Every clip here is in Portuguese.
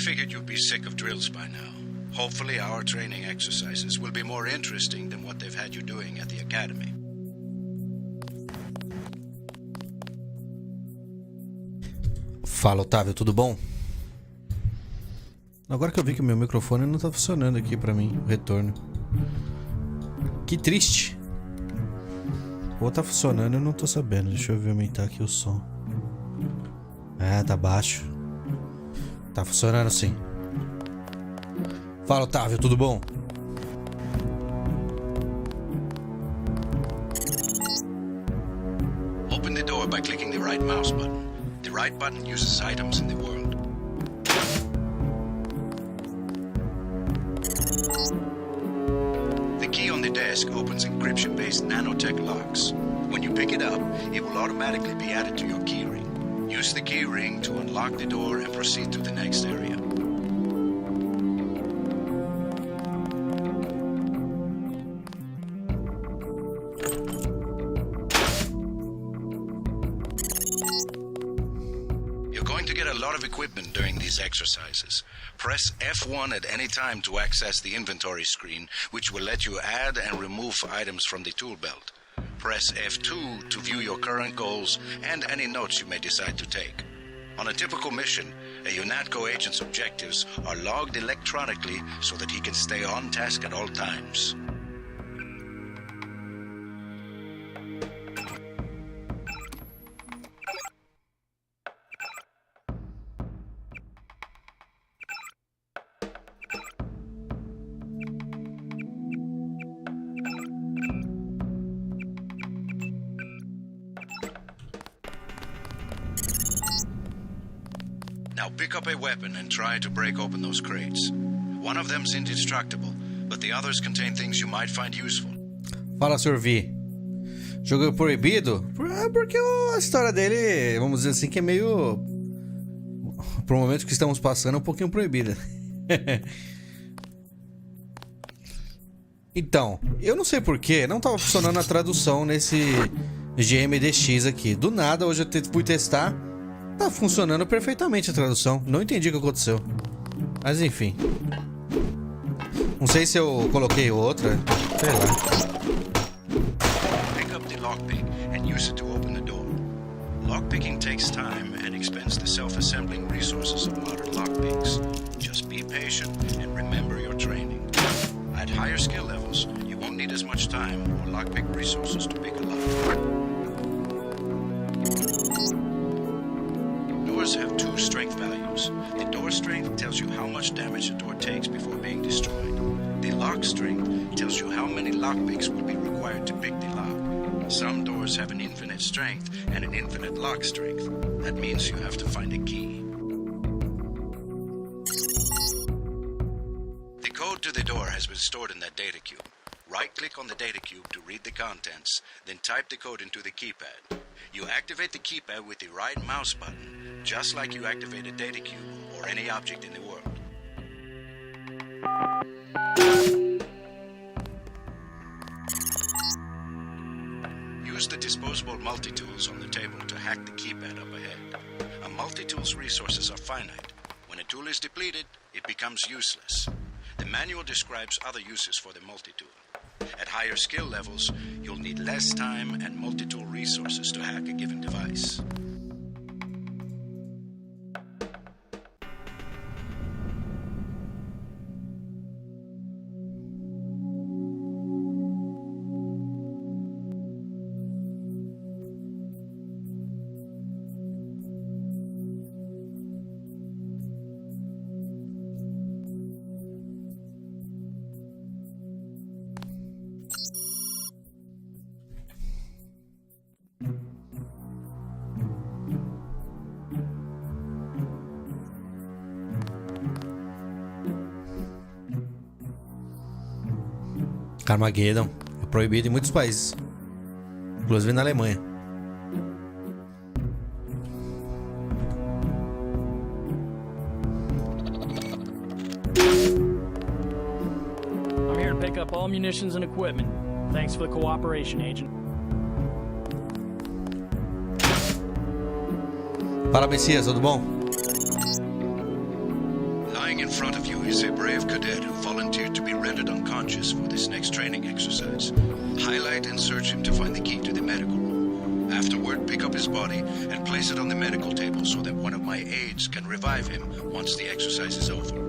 figured you'd be sick of drills by now. Hopefully our training exercises will be more interesting than what they've had you doing at the academy. Fala, Otávio, tudo bom? Agora que eu vi que o meu microfone não tá funcionando aqui pra mim, o retorno. Que triste. Ou tá funcionando, eu não tô sabendo. Deixa eu ver, aumentar aqui o som. É, tá baixo. Tá funcionando sim. Fala, Otávio, tudo bom? Open the door by clicking the right mouse button. The right button uses items in the world. The key on the desk opens encryption-based nanotech locks. When you pick it up, it will automatically be added to your keyring. Use the keyring to unlock the door and proceed to the next area. Equipment during these exercises. Press F1 at any time to access the inventory screen, which will let you add and remove items from the tool belt. Press F2 to view your current goals and any notes you may decide to take. On a typical mission, a UNATCO agent's objectives are logged electronically so that he can stay on task at all times. Now pick up a weapon and try to break open those crates. One of them's indestructible, but the others contain things you might find useful. Fala, Sr. V. Jogo Proibido? Porque a história dele, vamos dizer assim, que é meio... Pro momento que estamos passando, é um pouquinho proibida. Então, eu não sei porquê, não tava funcionando a tradução nesse GMDX aqui. Do nada, hoje eu fui testar... Tá funcionando perfeitamente a tradução. Não entendi o que aconteceu. Mas enfim. Não sei se eu coloquei outra. Sei lá. Pick up the lockpick and use it to open the door. Lockpicking takes time and expends the self-assembling resources of modern lockpicks. Just be patient and remember your training. At higher skill levels, you won't need as much time or lockpick resources to pick a lock. Doors have two strength values. The door strength tells you how much damage a door takes before being destroyed. The lock strength tells you how many lockpicks will be required to pick the lock. Some doors have an infinite strength and an infinite lock strength. That means you have to find a key. The code to the door has been stored in that data cube. Right-click on the data cube to read the contents, then type the code into the keypad. You activate the keypad with the right mouse button, just like you activate a data cube or any object in the world. Use the disposable multi-tools on the table to hack the keypad up ahead. A multi-tool's resources are finite. When a tool is depleted, it becomes useless. The manual describes other uses for the multi-tool. At higher skill levels, you'll need less time and multi-tool resources to hack a given device. Armageddon é proibido em muitos países, inclusive na Alemanha. I'm here to pick up all munitions and equipment. Thanks for the cooperation, Agent. Fala, Messias, tudo bom? front of you is a brave cadet who volunteered to be rendered unconscious for this next training exercise. Highlight and search him to find the key to the medical room. Afterward, pick up his body and place it on the medical table so that one of my aides can revive him once the exercise is over.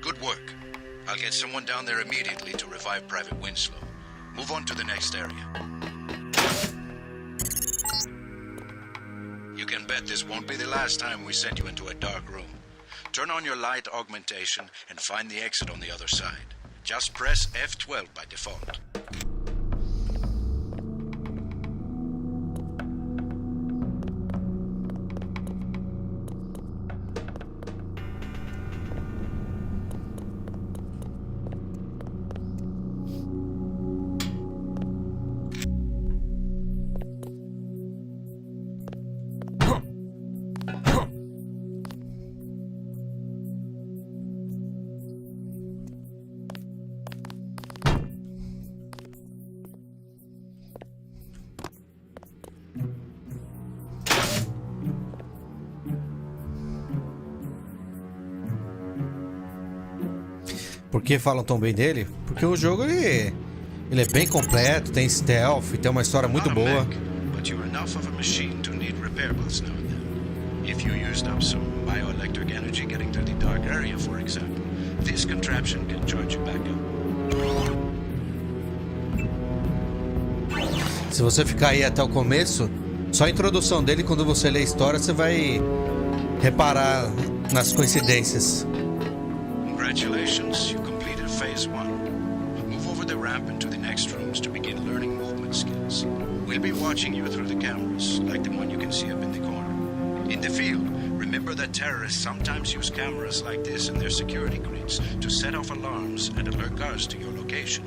Good work. I'll get someone down there immediately to revive Private Winslow. Move on to the next area. You can bet this won't be the last time we send you into a dark room. Turn on your light augmentation and find the exit on the other side. Just press F12 by default. Por que falam tão bem dele? Porque o jogo ele é bem completo, tem stealth, tem uma história muito boa. But you're enough of a machine to need repair bots now and then. If you used up some bioelectric energy getting to the dark area, for example, this contraption can charge you back up. Se você ficar aí até o começo, só a introdução dele, quando você lê a história, você vai reparar nas coincidências. Congratulations, you completed phase 1. Move over the ramp into the next rooms to begin learning movement skills. We'll be watching you through the cameras, like the one you can see up in the corner. In the field, remember that terrorists sometimes use cameras like this in their security grids to set off alarms and alert guards to your location.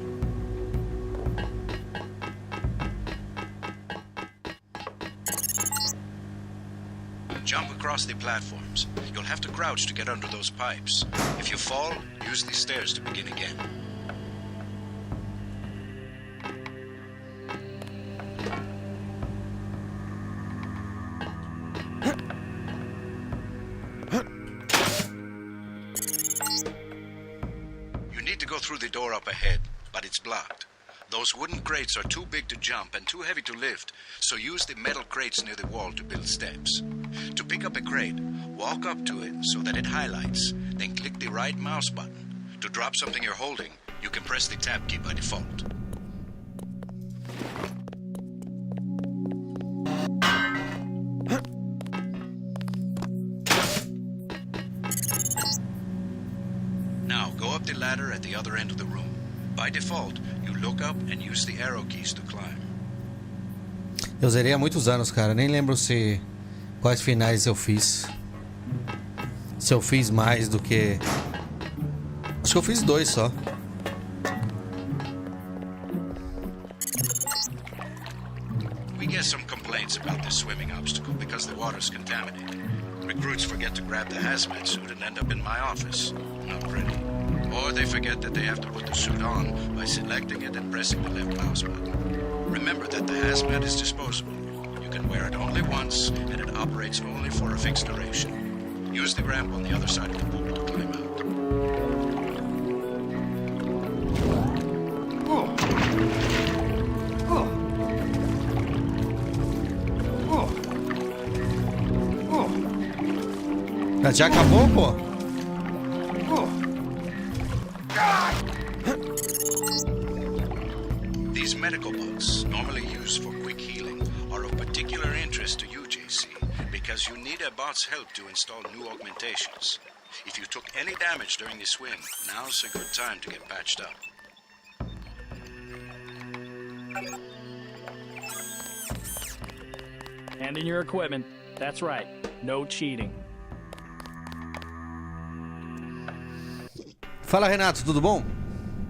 Jump across the platforms. You'll have to crouch to get under those pipes. If you fall, use the stairs to begin again. You need to go through the door up ahead, but it's blocked. Those wooden crates are too big to jump and too heavy to lift, so use the metal crates near the wall to build steps. To pick up a crate, walk up to it so that it highlights, then click the right mouse button. To drop something you're holding, you can press the tab key by default. Now, go up the ladder at the other end of the room. By default, you look up and use the arrow keys to climb. Eu zerei há muitos anos, cara. Nem lembro quais finais eu fiz. Se eu fiz mais do que... Acho que eu fiz 2 só. We get some complaints about this swimming obstacle because the water's contaminated. Recruits forget to grab the hazmat suit and end up in my office. Not pretty. Or they forget that they have to put the suit on by selecting it and pressing the left mouse button. Remember that the hazmat is disposable. You can wear it only once, and it operates only for a fixed duration. Use the ramp on the other side of the pool to climb out. Já acabou, pô? These medical bots, normally used for quick healing, are of particular interest to you, JC, because you need a bot's help to install new augmentations. If you took any damage during the swim, now's a good time to get patched up. Hand in your equipment. That's right. No cheating. Fala, Renato, tudo bom?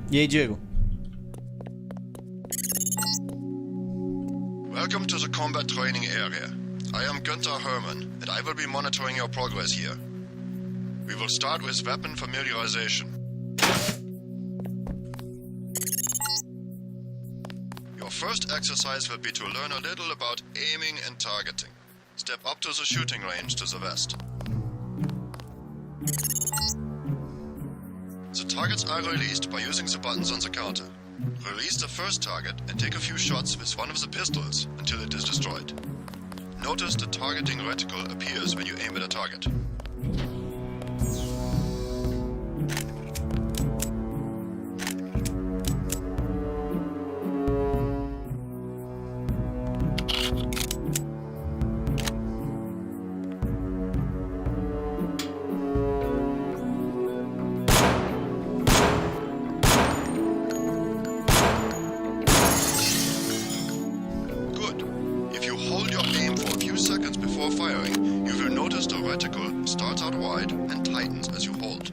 E aí, Diego? Welcome to the combat training area. I am Günther Hermann, and I will be monitoring your progress here. We will start with weapon familiarization. Your first exercise will be to learn a little about aiming and targeting. Step up to the shooting range to the west. The targets are released by using the buttons on the counter. Release the first target and take a few shots with one of the pistols until it is destroyed. Notice the targeting reticle appears when you aim at a target. Firing, you will notice the reticle starts out wide and tightens as you hold.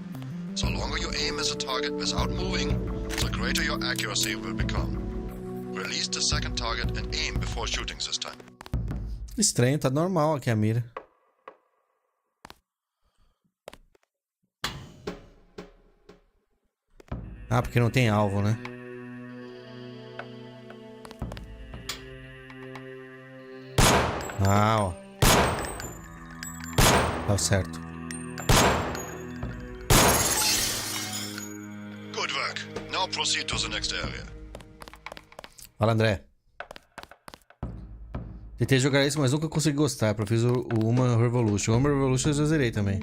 The longer you aim as a target without moving, the greater your accuracy will become. Release the second target and aim before shooting this time. Estranho, tá normal aqui a mira. Ah, porque não tem alvo, né? Ah, ó. Tá certo. Good work. Now proceed to the next area. Fala, André. Tentei jogar isso, mas nunca consegui gostar. Eu fiz o Human Revolution. O Human Revolution eu já zerei também.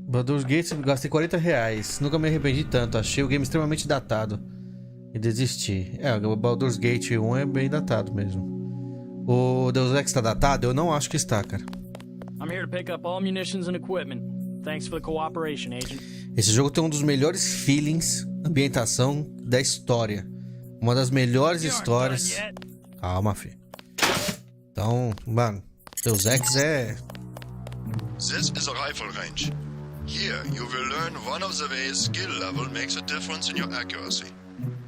Baldur's Gate, gastei R$40. Nunca me arrependi tanto. Achei o game extremamente datado. E desisti. O Baldur's Gate 1 é bem datado mesmo. O Deus Ex tá datado? Eu não acho que está, cara. I'm here to pick up all munitions and equipment. Thanks for the cooperation, agent. Esse jogo tem um dos melhores feelings, ambientação da história. Uma das melhores histórias. Calma, filho. Então, mano, Deus Ex é... This is a rifle range. Here you will learn one of the ways skill level makes a difference in your accuracy.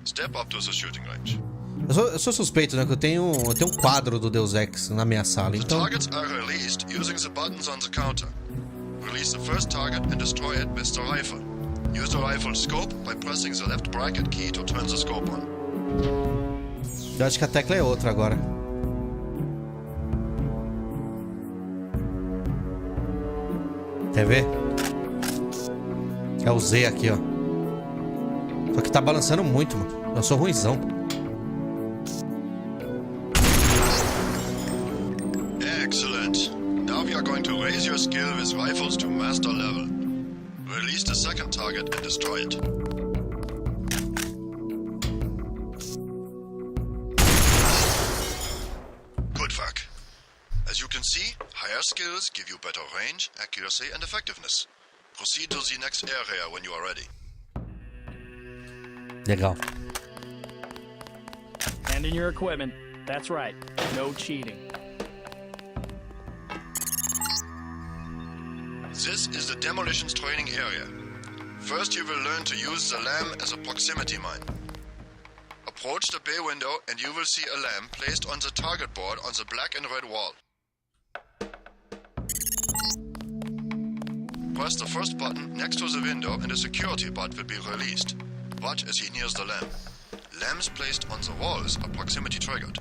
Step up to the shooting range. Eu sou suspeito, né? Que eu tenho um quadro do Deus Ex na minha sala, então... The targets are released using the buttons on the counter. Release the first target and destroy it with the rifle. Use the rifle scope by pressing the left bracket key to turn the scope on. Eu acho que a tecla é outra agora. Quer ver? É o Z aqui, ó. Só que tá balançando muito, mano. Eu sou ruinzão. Excellent. Now we are going to raise your skill with rifles to master level. Release the second target and destroy it. Good work. As you can see, higher skills give you better range, accuracy, and effectiveness. Proceed to the next area when you are ready. Legal. Hand in your equipment. That's right. No cheating. This is the demolitions training area. First you will learn to use the lamp as a proximity mine. Approach the bay window and you will see a lamp placed on the target board on the black and red wall. Press the first button next to the window and a security bot will be released. Watch as he nears the lamp. Lamps placed on the walls are proximity triggered.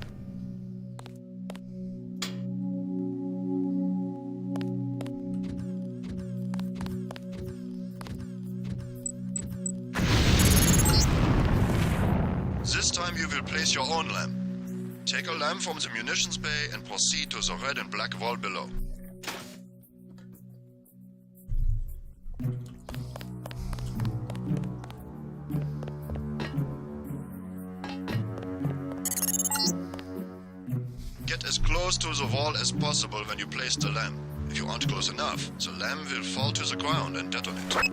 This time you will place your own lamp. Take a lamp from the munitions bay and proceed to the red and black wall below. Get as close to the wall as possible when you place the lamp. If you aren't close enough, the lamp will fall to the ground and detonate.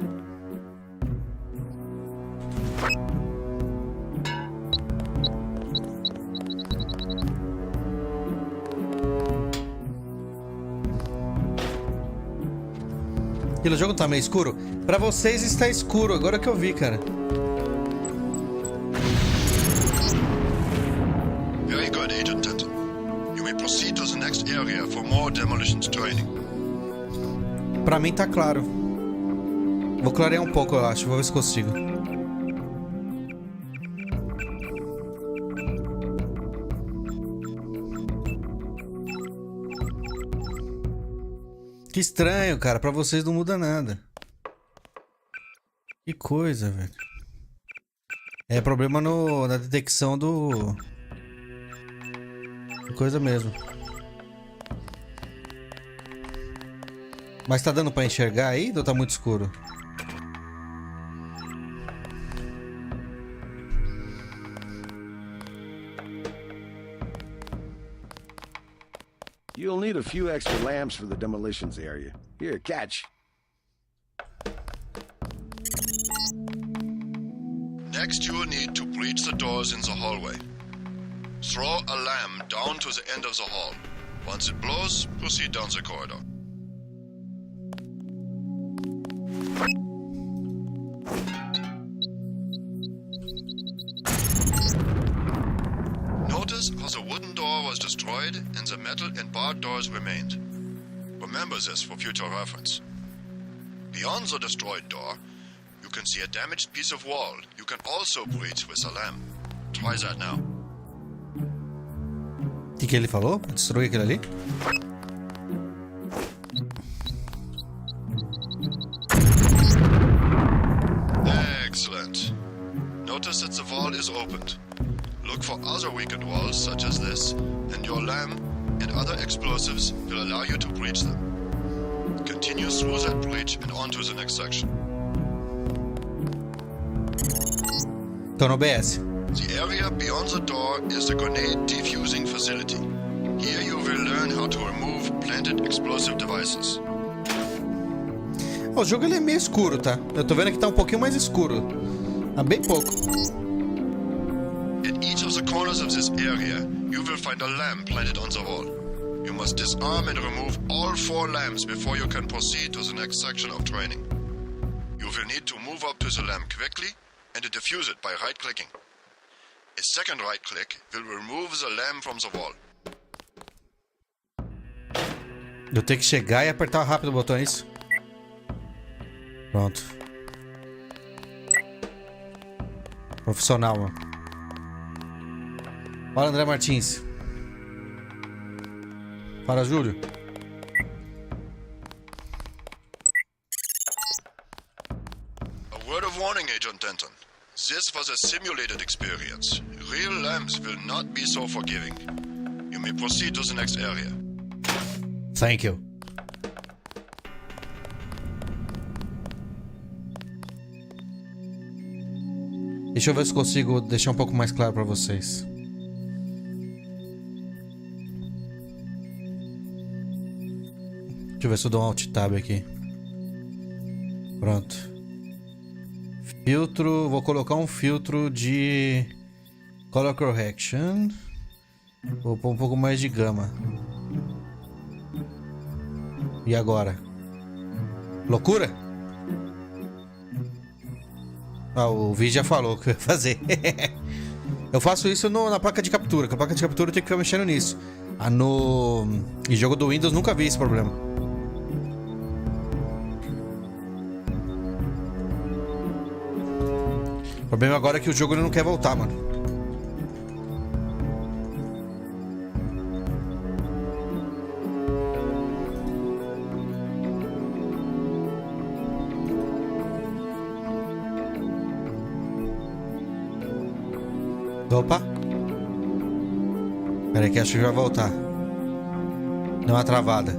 Aquele jogo tá meio escuro? Pra vocês está escuro, agora que eu vi, cara. more demolitions training. Pra mim tá claro. Vou clarear um pouco, eu acho. Vou ver se consigo. Que estranho, cara. Pra vocês não muda nada. Que coisa, velho. É problema na detecção do... Coisa mesmo. Mas tá dando pra enxergar aí ou tá muito escuro? You'll need a few extra lamps for the demolitions area. Here, catch. Next, you will need to breach the doors in the hallway. Throw a lamp down to the end of the hall. Once it blows, proceed down the corridor. Notice how the wooden door was destroyed and the metal and barred doors remained. Remember this for future reference. Beyond the destroyed door, you can see a damaged piece of wall you can also breach with a lamp. Try that now. O que ele falou? Destruir aquele ali? Excellent. Notice that the wall is opened. Look for other weakened walls such as this, and your lamp and other explosives will allow you to breach them. Continue through that breach and on to the next section. Tô no OBS. The area beyond the door is the grenade defusing facility. Here you will learn how to remove planted explosive devices. O jogo ele é meio escuro, tá? Eu tô vendo que tá um pouquinho mais escuro. Ah, bem pouco. At each of the corners of this area, you will find a lamp planted on the wall. You must disarm and remove all 4 lamps before you can proceed to the next section of training. You will need to move up to the lamp quickly and defuse it by right-clicking. A second right-click will remove the lamp from the wall. Eu tenho que chegar e apertar rápido o botão, é isso? Pronto. Profissional, mano. Fala, André Martins. Fala, Júlio. A word of warning, Agent Denton. This was a simulated experience. Real lamps will not be so forgiving. You may proceed to the next area. Thank you. Deixa eu ver se consigo deixar um pouco mais claro pra vocês. Deixa eu ver se eu dou um Alt Tab aqui. Pronto. Filtro. Vou colocar um filtro de Color Correction. Vou pôr um pouco mais de gama. E agora? Loucura? Ah, o vídeo já falou o que eu ia fazer. Eu faço isso na placa de captura. Com a placa de captura eu tenho que ficar mexendo nisso. Em jogo do Windows nunca vi esse problema. O problema agora é que o jogo ele não quer voltar, mano. Opa. Pera aí que acho que vai voltar. Deu uma travada.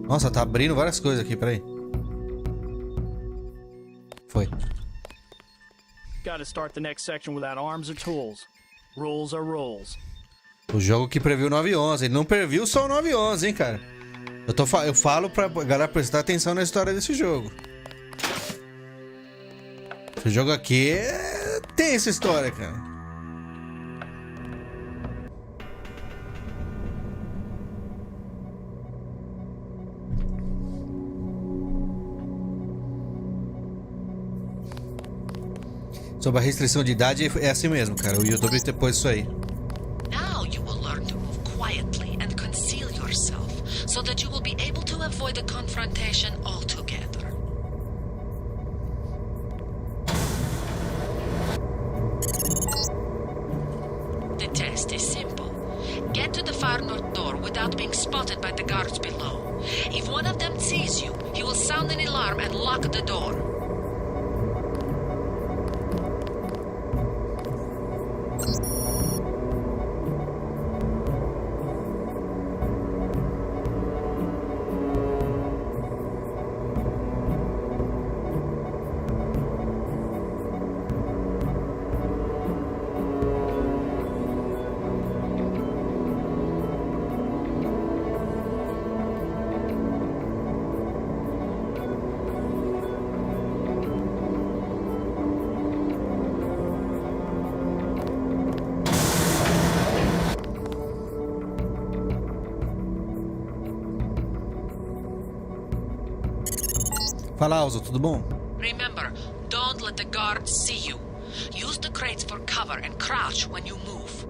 Nossa, tá abrindo várias coisas aqui, peraí. Foi. Gotta start the next section without arms or tools. Rules are rules. O jogo que previu o 911. Ele não previu só o 911, hein, cara. Eu falo pra galera prestar atenção na história desse jogo. Esse jogo aqui tem essa história, cara. Sobre a restrição de idade, é assim mesmo, cara. O YouTube depois disso aí. avoid a confrontation altogether. The test is simple. Get to the far north door without being spotted by the guards below. If one of them sees you, he will sound an alarm and lock the door. Fala, Alza, tudo bom? Remember, don't let the guards see you. Use the crates for cover and crouch when you move.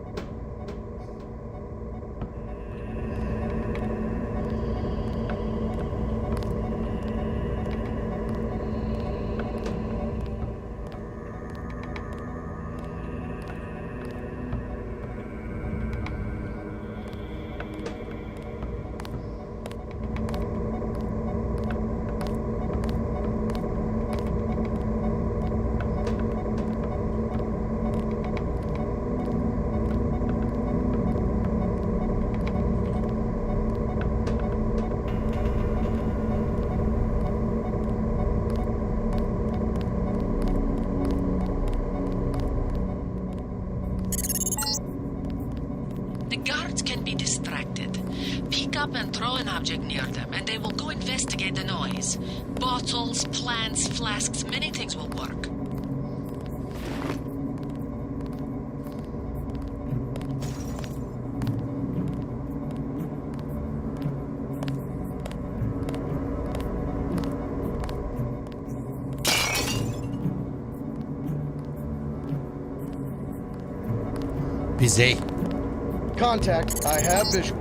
The guards can be distracted. Pick up and throw an object near them, and they will go investigate the noise. Bottles, plants, flasks, many things will work. Pisei. Contact, I have visual.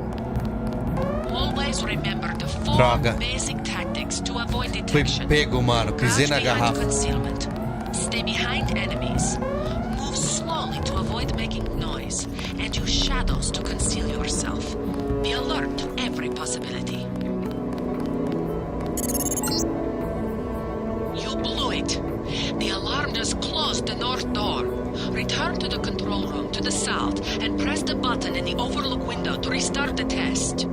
Always remember the four Droga. basic tactics to avoid Fui detection. pego, mano. Pisei Crouch na behind garrafa. concealment. Stay behind enemies. Move slowly to avoid making noise. And use shadows to conceal yourself. Be alert to every possibility. You blew it. The alarm just closed the north door. Return to the control room to the south and press the button in the overlook window to restart the test.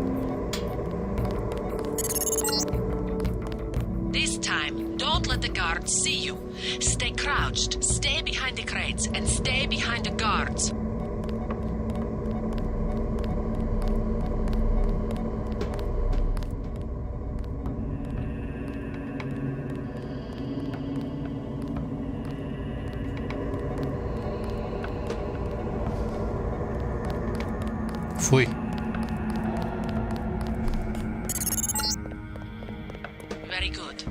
This time, don't let the guards see you. Stay crouched, stay behind the crates, and stay behind the guards. Fui. Very good.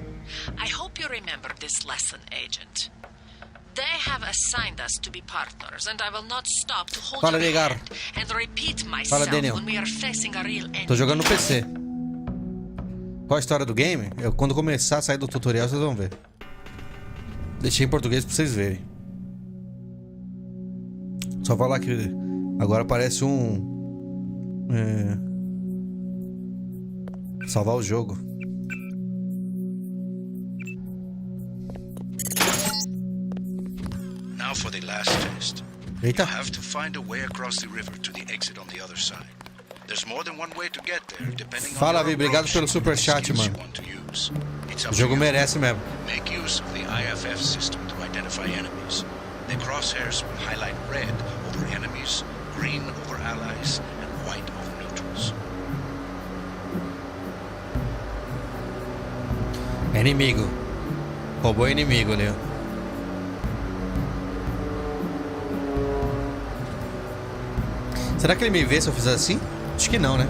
I hope you remember this lesson, Agent. They have assigned us to be partners, and I will not stop to hold Fala, your Edgar. hand and repeat myself Daniel. when we are facing a real enemy. Tô jogando no PC. Qual a história do game? Quando começar a sair do tutorial, vocês vão ver. Deixei em português pra vocês verem. Só falar que agora aparece um... salvar o jogo. Now for the last test. Eita. You have to find a way across the river to the exit on the other side. There's more than one way to get there, depending Fala, on Vi, your obrigado approach pelo and super the chat, skills mano. you want to use. It's up O to jogo you. merece mesmo. Make use of the IFF system to identify enemies. The crosshairs will highlight red over enemies, green over allies, and white over neutrals. É inimigo. Roubou inimigo ali, ó. Será que ele me vê se eu fizer assim? Acho que não, né?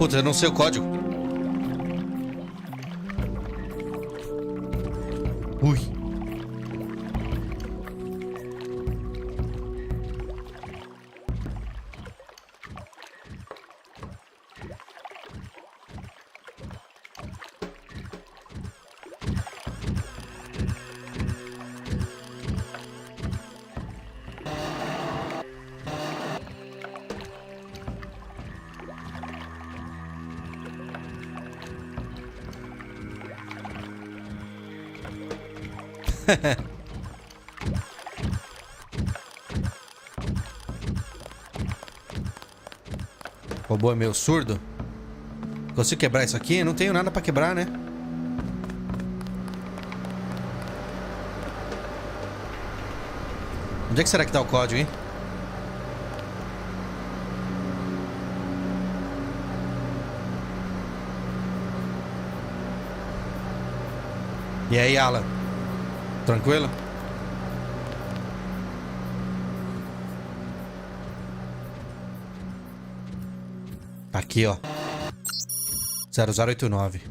Puta, eu não sei o código. Ui. O robô é meio surdo. Consigo quebrar isso aqui? Eu não tenho nada pra quebrar, né? Onde é que será que tá o código, hein? E aí, Alan? Tranquilo? Aqui, ó. 0089.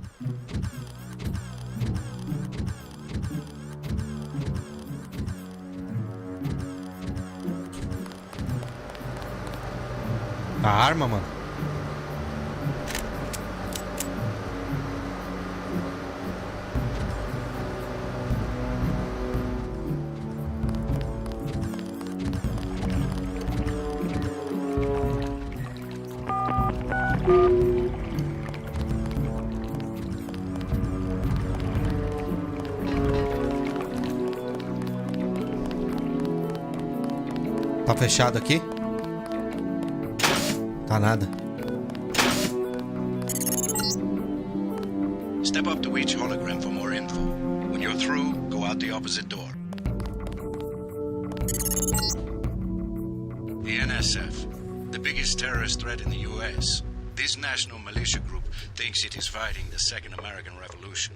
A arma, mano. Tá fechado aqui? Tá nada. Step up to each hologram for more info. When you're through, go out the opposite door. The NSF, the biggest terrorist threat in the U.S. This national militia group thinks it is fighting the Second American Revolution.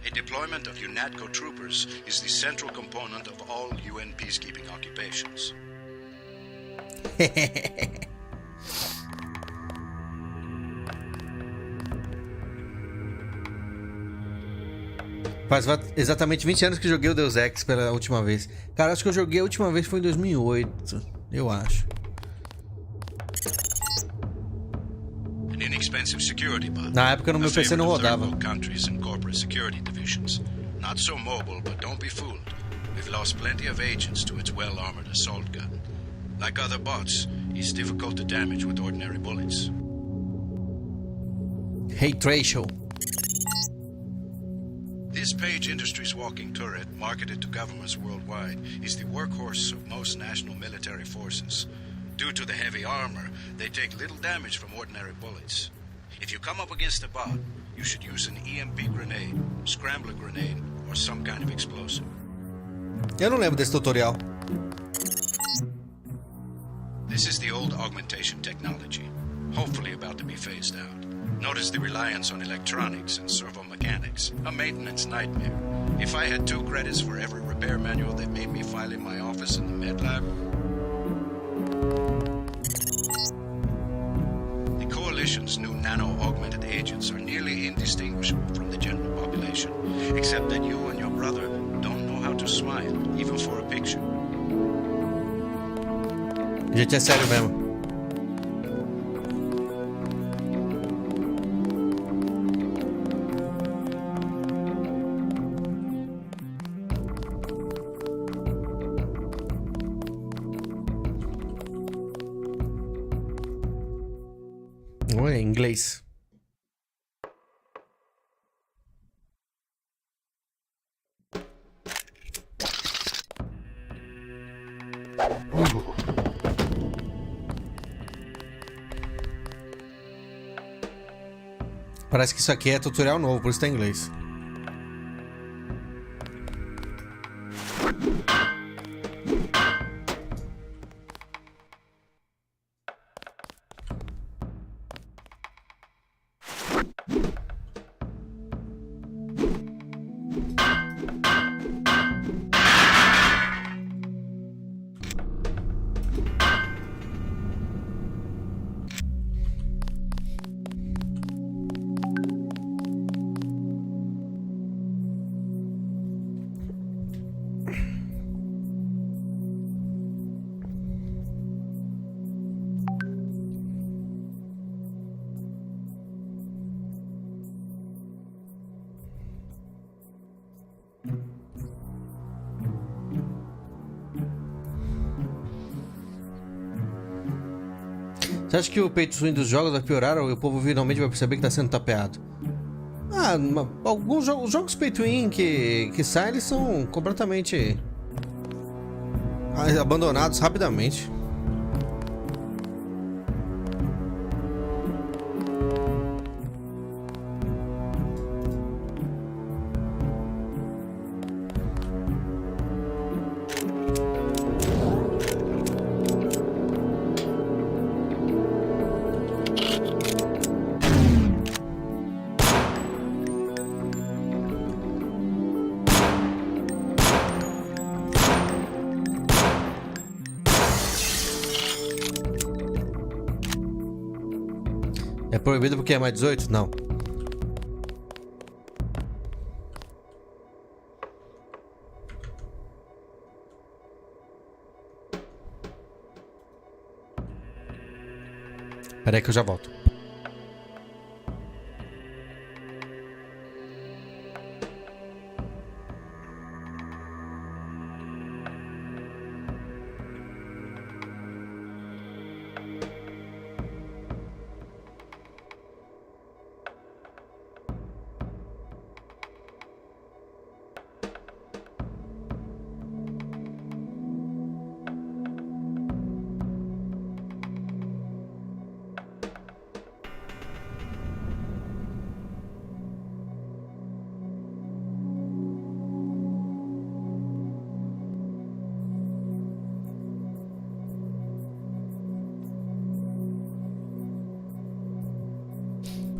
A deployment of UNATCO troopers is the central component of all UN peacekeeping occupations. Faz exatamente 20 anos que joguei o Deus Ex pela última vez. Cara, acho que eu joguei a última vez foi em 2008. Eu acho. An inexpensive security bot. Na época no meu PC não rodava. Countries and corporate security divisions. Not so mobile, but don't be fooled. We've lost plenty of agents to its well-armored assault gun. Like other bots, it's difficult to damage with ordinary bullets. Hate ratio. This Page Industries walking turret, marketed to governments worldwide, is the workhorse of most national military forces. Due to the heavy armor, they take little damage from ordinary bullets. If you come up against a bot, you should use an EMP grenade, scrambler grenade, or some kind of explosive. Eu não lembro desse tutorial. This is the old augmentation technology, hopefully about to be phased out. Notice the reliance on electronics and servo mechanics, a maintenance nightmare. If I had 2 credits for every repair manual they made me file in my office in the med lab. The Coalition's new nano-augmented agents are nearly indistinguishable from the general population, except that you and your brother don't know how to smile, even for a picture. Gente, é sério mesmo. Oi, inglês. Parece que isso aqui é tutorial novo, por isso tá em inglês. Você acha que o pay to win dos jogos vai piorar ou o povo finalmente vai perceber que tá sendo tapeado? Ah, alguns jogos pay to win que saem, eles são completamente abandonados rapidamente. É proibido porque é mais 18? Não. Pera aí que eu já volto.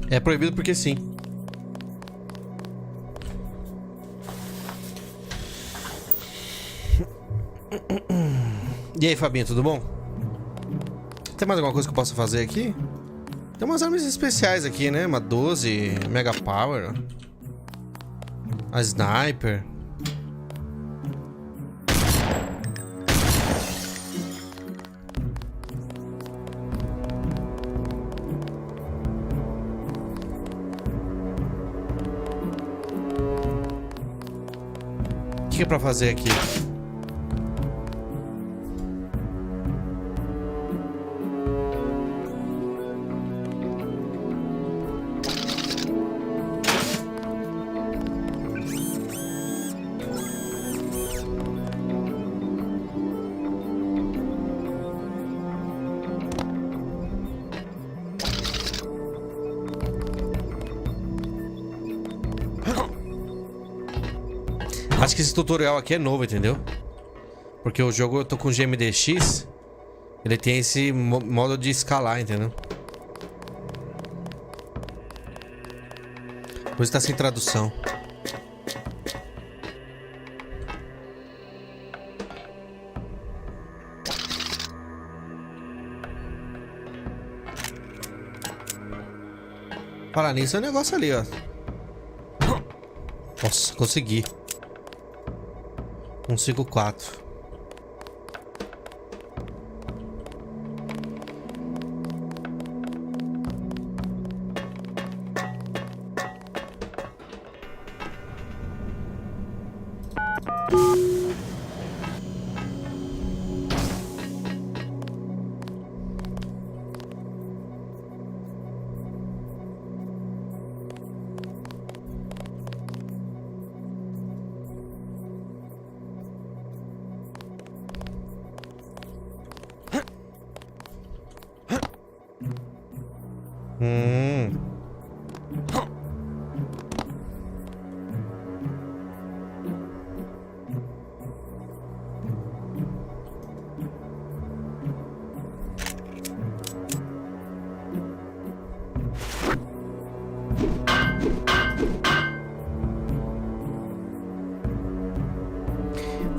É proibido porque sim. E aí, Fabinho, tudo bom? Tem mais alguma coisa que eu possa fazer aqui? Tem umas armas especiais aqui, né? Uma 12, Mega Power, a Sniper. O que é pra fazer aqui? Acho que esse tutorial aqui é novo, entendeu? Porque o jogo, eu tô com o GMDX, ele tem esse modo de escalar, entendeu? Por isso tá sem tradução. Falar nisso é um negócio ali, ó. Nossa, consegui. 154.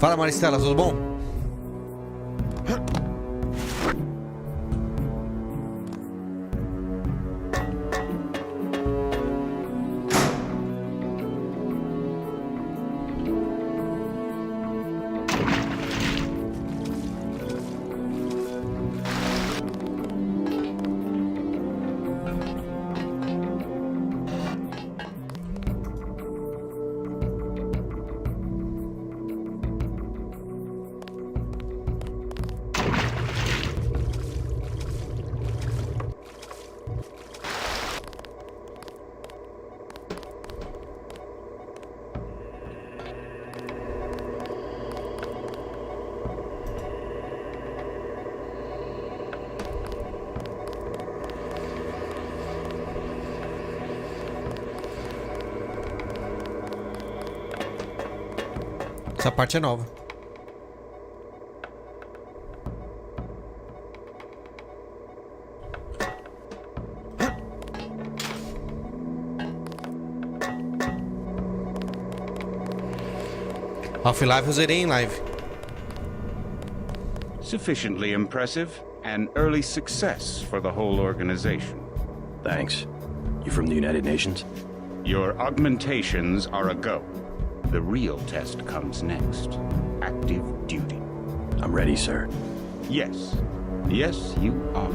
Fala, Maristela, tudo bom? Essa parte é nova. Half-Life eu zerei em live. Sufficiently impressive, an early success for the whole organization. Thanks. You from the United Nations? Your augmentations are a go. The real test comes next. Active duty. I'm ready, sir. Yes. Yes, you are.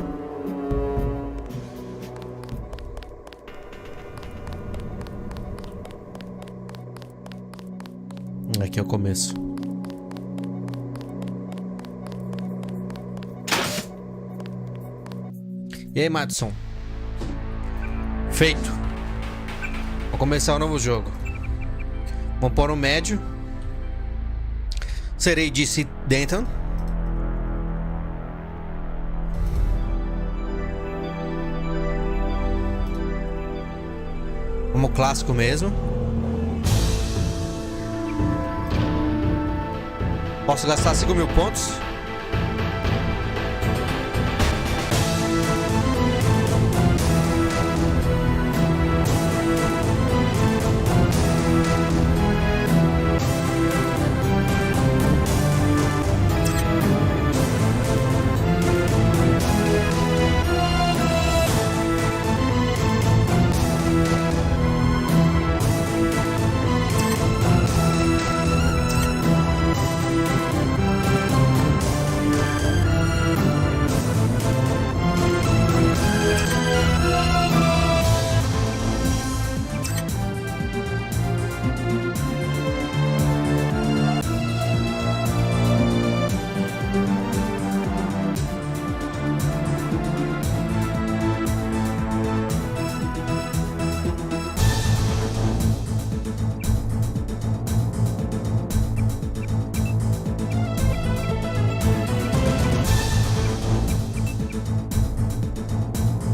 Aqui é o começo. E aí, Madison? Feito. Vou começar o novo jogo. Vamos pôr no médio. Serei DC Denton. Vamos clássico mesmo. Posso gastar 5.000 pontos?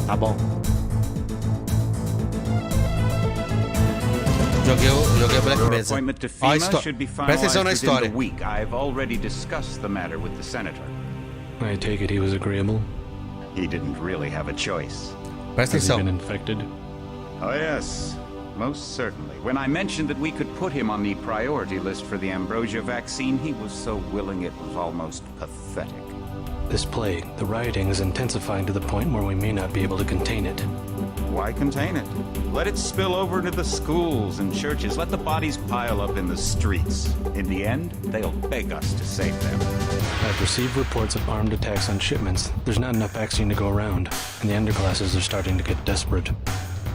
Tá bom. Joguei o Black Your Mesa. appointment to Ó a FEMA should be Presta atenção finalized na within história. the week. I've already discussed the matter with the senator. I take it he was agreeable. He didn't really have a choice. Presta Has he been atenção. infected? Oh, yes. Most certainly. When I mentioned that we could put him on the priority list for the ambrosia vaccine, he was so willing it was almost pathetic. This plague, the rioting is intensifying to the point where we may not be able to contain it. Why contain it? Let it spill over into the schools and churches. Let the bodies pile up in the streets. In the end, they'll beg us to save them. I've received reports of armed attacks on shipments. There's not enough vaccine to go around, and the underclasses are starting to get desperate.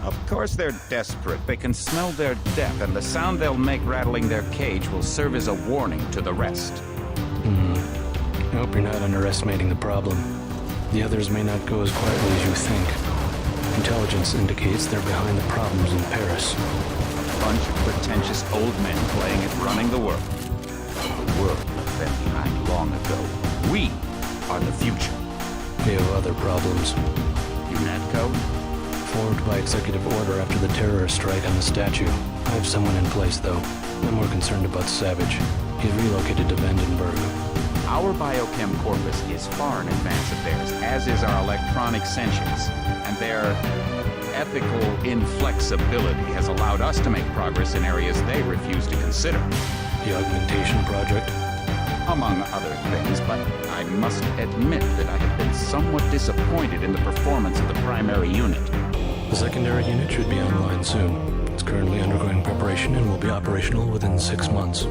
Of course they're desperate. They can smell their death, and the sound they'll make rattling their cage will serve as a warning to the rest. I hope you're not underestimating the problem. The others may not go as quietly as you think. Intelligence indicates they're behind the problems in Paris. A bunch of pretentious old men playing at running the world. The world left them behind long ago. We are the future. We have other problems. UNATCO? Formed by executive order after the terrorist strike on the statue. I have someone in place, though. I'm more concerned about Savage. He's relocated to Vandenberg. Our biochem corpus is far in advance of theirs, as is our electronic sentience, and their ethical inflexibility has allowed us to make progress in areas they refuse to consider. The augmentation project. Among other things, but I must admit that I have been somewhat disappointed in the performance of the primary unit. The secondary unit should be online soon. It's currently undergoing preparation and will be operational within 6 months.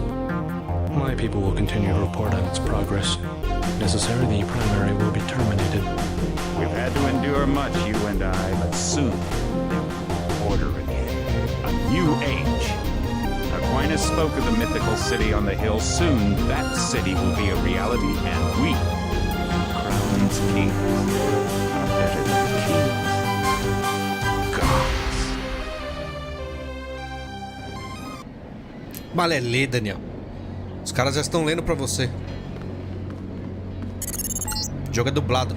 My people will continue to report on its progress. If necessary, the primary will be terminated. We've had to endure much, you and I, but soon there will be order again. A new age. Aquinas spoke of the mythical city on the hill. Soon that city will be a reality, and we, crown its kings, are better than kings. Gods. Malelê, Daniel. Os caras já estão lendo pra você. O jogo é dublado.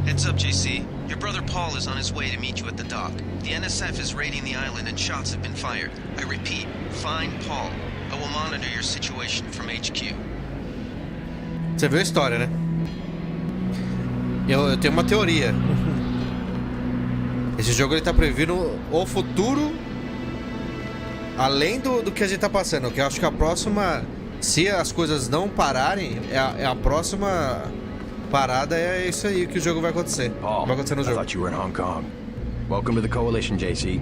Heads up, JC. Your brother Paul is on his way to meet you at the dock. The NSF is raiding the island and shots have been fired. I repeat, find Paul. I will monitor your situation from HQ. Você viu a história, né? Eu tenho uma teoria. Esse jogo ele tá prevendo o futuro além do que a gente tá passando. Que eu acho que a próxima, se as coisas não pararem, a próxima parada é isso aí que o jogo vai acontecer. Paul, Vai acontecer no I jogo. thought you were in Hong Kong. Welcome to the Coalition, JC.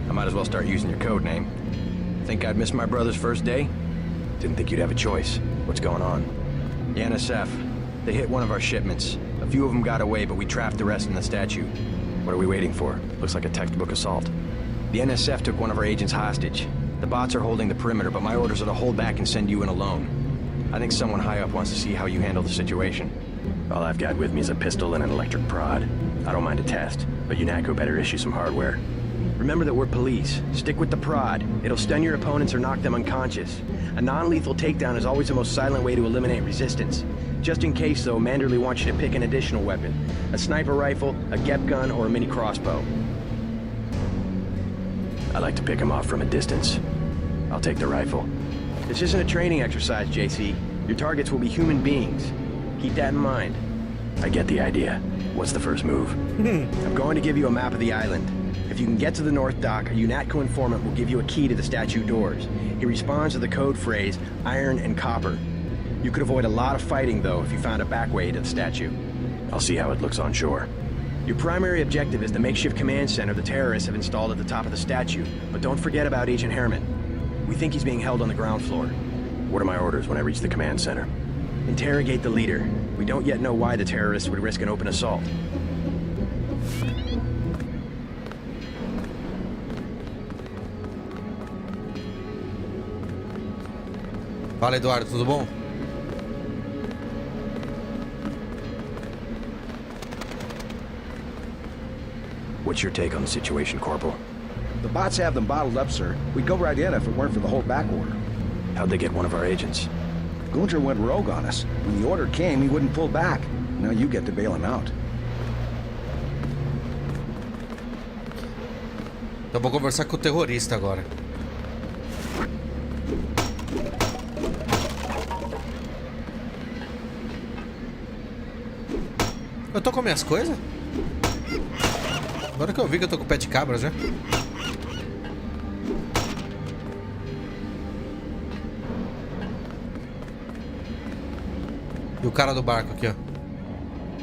I might as well start using your code name. Think I'd miss my brother's first day? Didn't think you'd have a choice. What's going on? The NSF. They hit one of our shipments. A few of them got away, but we trapped the rest in the statue. What are we waiting for? Looks like a textbook assault. The NSF took one of our agents hostage. The bots are holding the perimeter, but my orders are to hold back and send you in alone. I think someone high up wants to see how you handle the situation. All I've got with me is a pistol and an electric prod. I don't mind a test, but UNATCO better issue some hardware. Remember that we're police. Stick with the prod. It'll stun your opponents or knock them unconscious. A non-lethal takedown is always the most silent way to eliminate resistance. Just in case, though, Manderley wants you to pick an additional weapon. A sniper rifle, a GEP gun, or a mini crossbow. I like to pick him off from a distance. I'll take the rifle. This isn't a training exercise, JC. Your targets will be human beings. Keep that in mind. I get the idea. What's the first move? I'm going to give you a map of the island. If you can get to the North Dock, a UNATCO informant will give you a key to the statue doors. He responds to the code phrase, iron and copper. You could avoid a lot of fighting, though, if you found a back way to the statue. I'll see how it looks on shore. Your primary objective is the makeshift command center the terrorists have installed at the top of the statue. But don't forget about Agent Herman. We think he's being held on the ground floor. What are my orders when I reach the command center? Interrogate the leader. We don't yet know why the terrorists would risk an open assault. Fala, Eduardo, tudo bom? What's your take on the situation, Corporal? The bots have them bottled up, sir. We'd go right in if it weren't for the whole back order. How'd they get one of our agents? Gunter went rogue on us. When the order came, he wouldn't pull back. Now you get to bail him out. Eu vou conversar com o terrorista agora. Eu tô com minhas coisas? Agora que eu vi que eu tô com o pé de cabra já. E o cara do barco aqui, ó.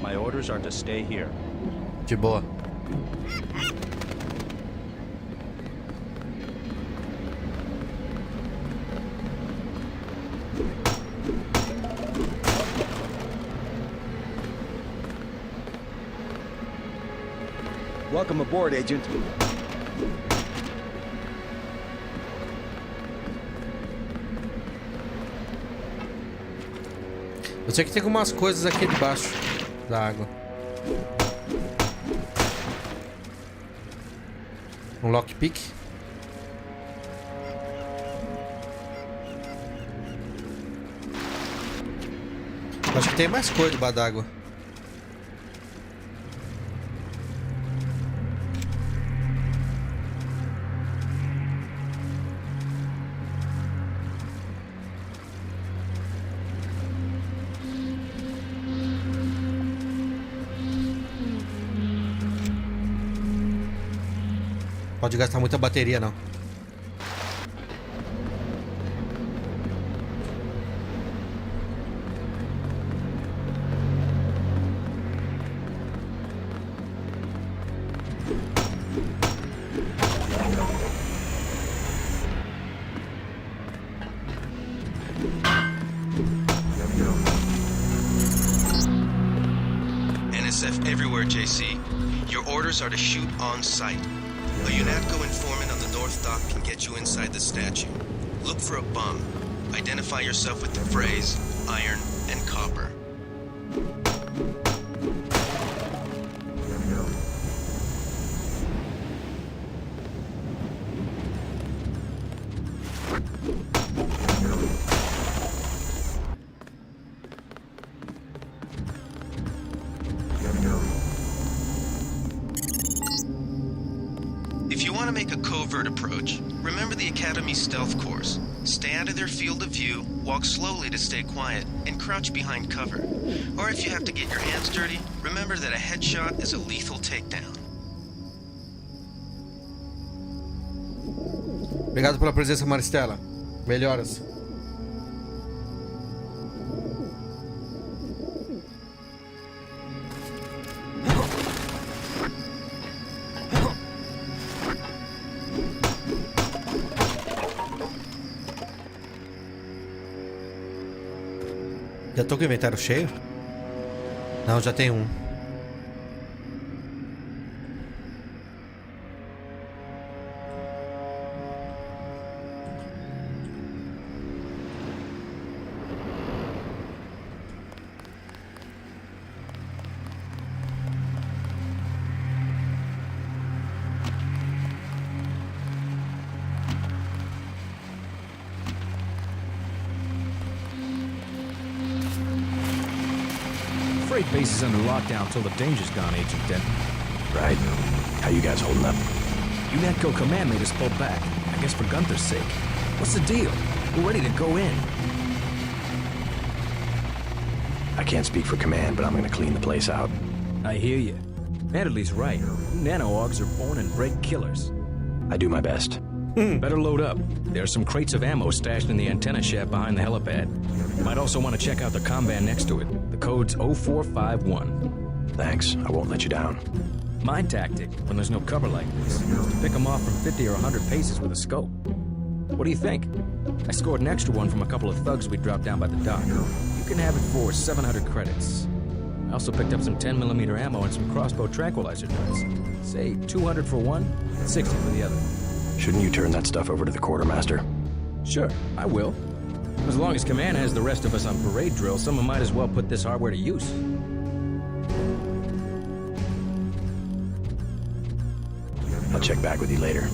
My orders are to stay here. De boa. Welcome aboard, Agent. Eu sei que tem algumas coisas aqui debaixo da água. Um lockpick. Acho que tem mais coisa debaixo d'água. Pode gastar muita bateria, não. NSF everywhere, JC. Your orders are to shoot on sight. A UNATCO informant on the North Dock can get you inside the statue. Look for a bum. Identify yourself with the phrase, iron and copper. If you want to make a covert approach, remember the Academy stealth course. Stay out of their field of view, walk slowly to stay quiet, and crouch behind cover. Or if you have to get your hands dirty, remember that a headshot is a lethal takedown. Obrigado pela presença, Maristela. Melhoras. Já tô com o inventário cheio? Não, já tem um. Freight base is under lockdown till the danger's gone, Agent Dent. Right. How you guys holding up? UNATCO command made us pull back. I guess for Gunther's sake. What's the deal? We're ready to go in. I can't speak for command, but I'm gonna clean the place out. I hear you. Natalie right. Nano-augs are born and bred killers. I do my best. Better load up. There are some crates of ammo stashed in the antenna shaft behind the helipad. You might also want to check out the comm next to it. The code's 0451. Thanks. I won't let you down. My tactic, when there's no cover like this, is to pick them off from 50 or 100 paces with a scope. What do you think? I scored an extra one from a couple of thugs we dropped down by the dock. You can have it for 700 credits. I also picked up some 10mm ammo and some crossbow tranquilizer darts. Say 200 for one, 60 for the other. Shouldn't you turn that stuff over to the quartermaster? Sure, I will. As long as command has the rest of us on parade drill, someone might as well put this hardware to use. I'll check back with you later.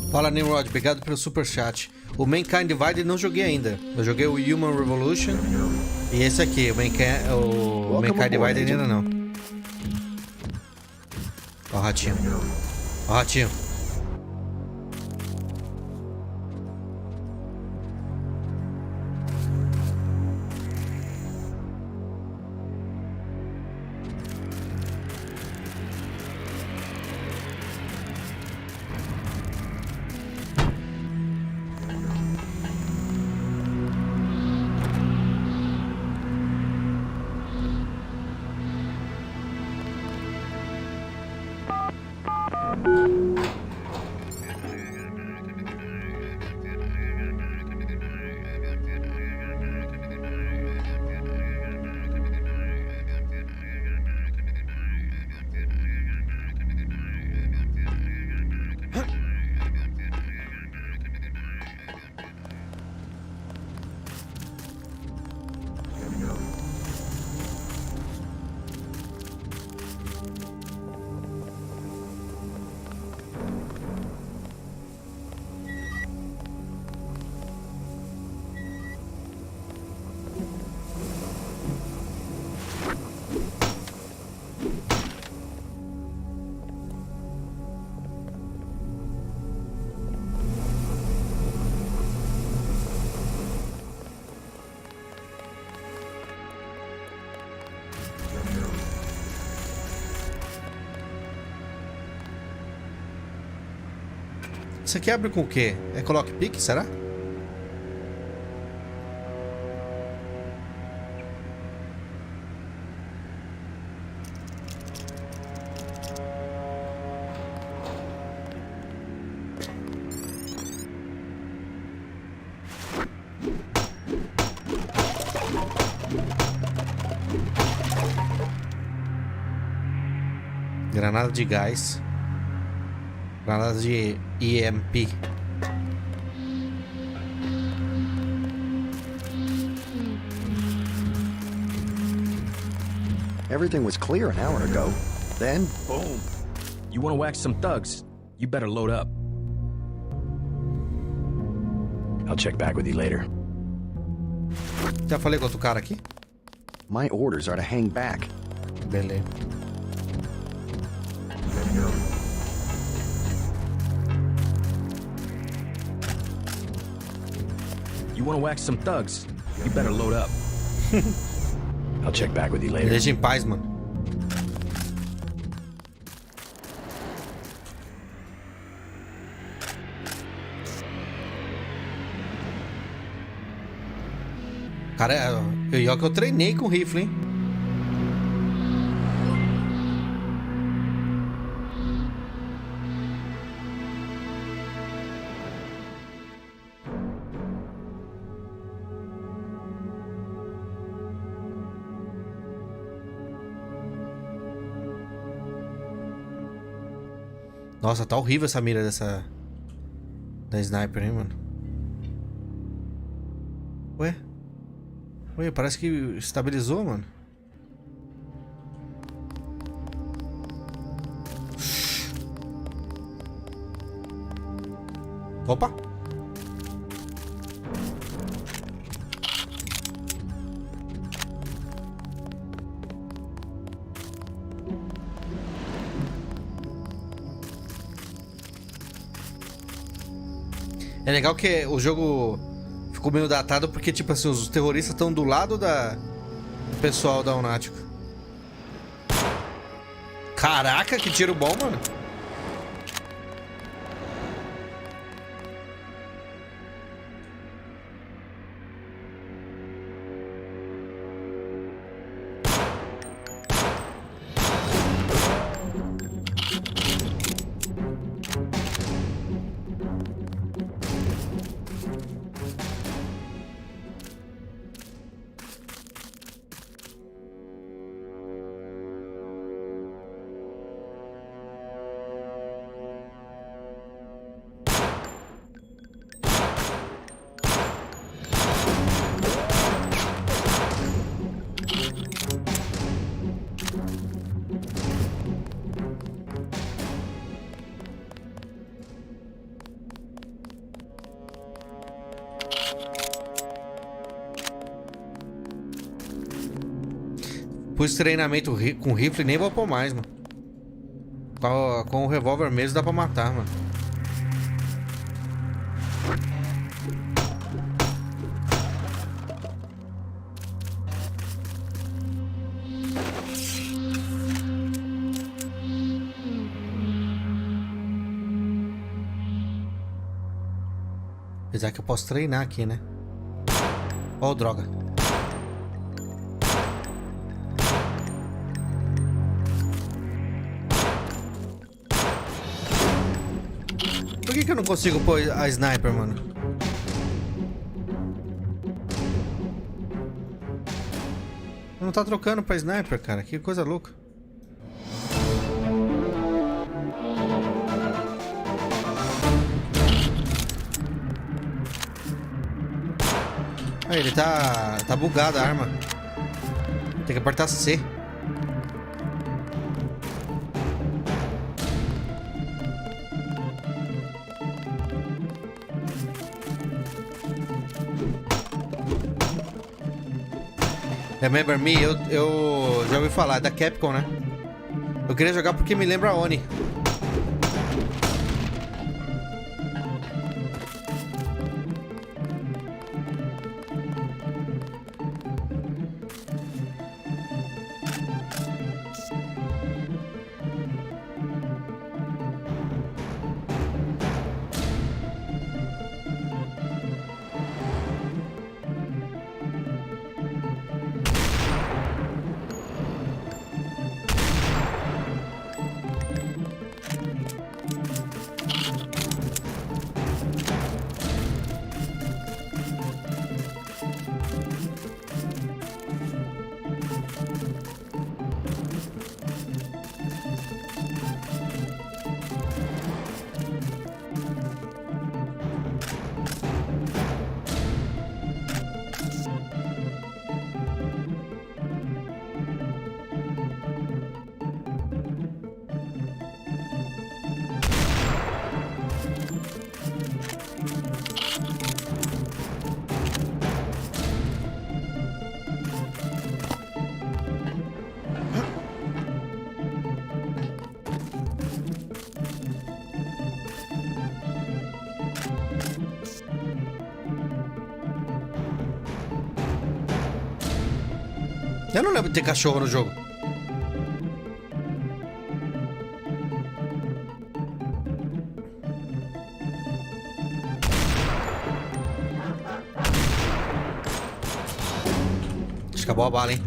Fala, Nimrod, obrigado pelo superchat. O Mankind Divided não joguei ainda. Eu joguei o Human Revolution e esse aqui, o Mankind Divided ainda não. Ó o ratinho. Ó o ratinho. Isso aqui abre com o quê? É coloque pique, será? Granada de gás. Granada de EMP. Everything was clear an hour ago. Then, boom. You want to whack some thugs? You better load up. I'll check back with you later. Já falei com outro cara aqui? My orders are to hang back. Beleza. You want to wax some thugs? You better load up. I'll check back with you later. Deixa em paz, mano. Cara, eu que eu treinei com rifle, hein? Nossa, tá horrível essa mira da sniper, hein, mano? Ué? Ué, parece que estabilizou, mano. Opa! É legal que o jogo ficou meio datado porque, tipo assim, os terroristas estão do lado do pessoal da Unático. Caraca, que tiro bom, mano. Pus treinamento com rifle e nem vou pôr mais, mano. Com o revólver mesmo dá pra matar, mano. Apesar que eu posso treinar aqui, né? Oh, droga. Por que eu não consigo pôr a sniper, mano? Não tá trocando pra sniper, cara. Que coisa louca. Aí, ele tá bugada a arma. Tem que apertar C. Remember Me, eu já ouvi falar, é da Capcom, né? Eu queria jogar porque me lembra a Oni. Eu não lembro de ter cachorro no jogo. Acho que acabou a bala, hein?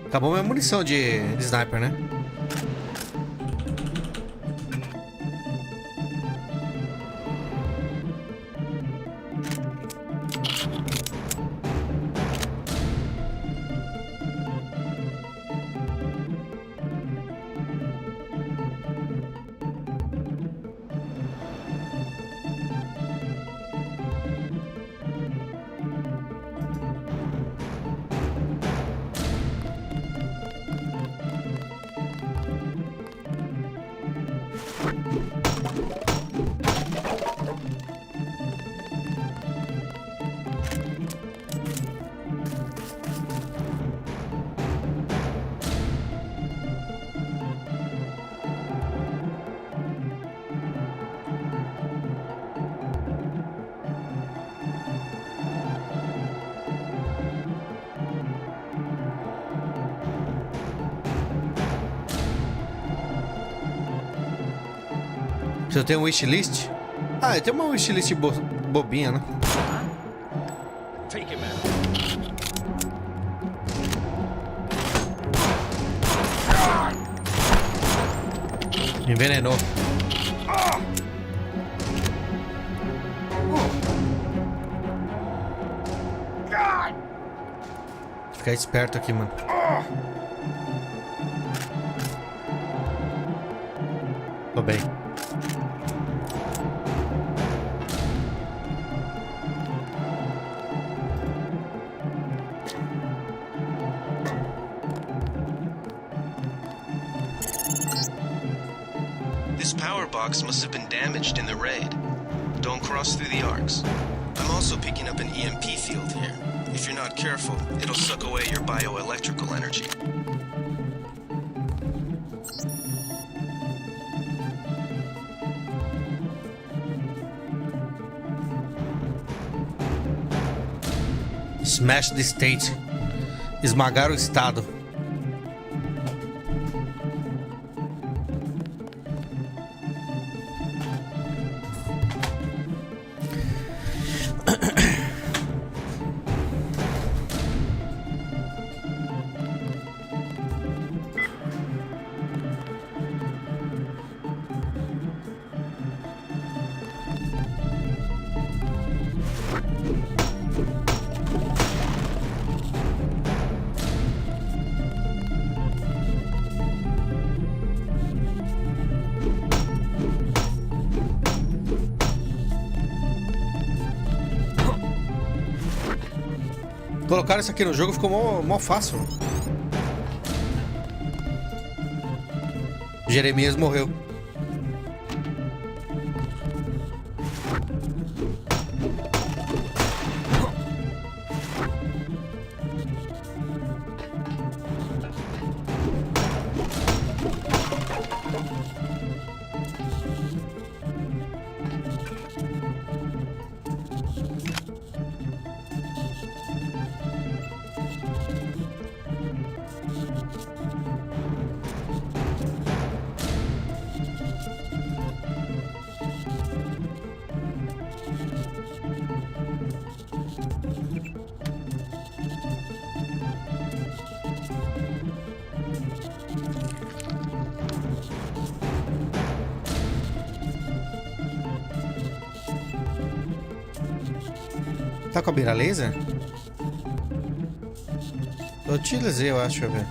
Acabou minha munição de sniper, né? Você tem um wishlist? Ah, tem uma wishlist bobinha, né? Take it, man. Me envenenou. Ficar esperto aqui, mano. Tô bem. This power box must have been damaged in the raid. Don't cross through the arcs. I'm also picking up an EMP field here. If you're not careful, it'll suck away your bioelectrical energy. Smash the state. Esmagar o estado. Colocaram isso aqui no jogo, ficou mó fácil. Jeremias morreu. Tá com a mira laser? Eu utilizei, eu acho, velho.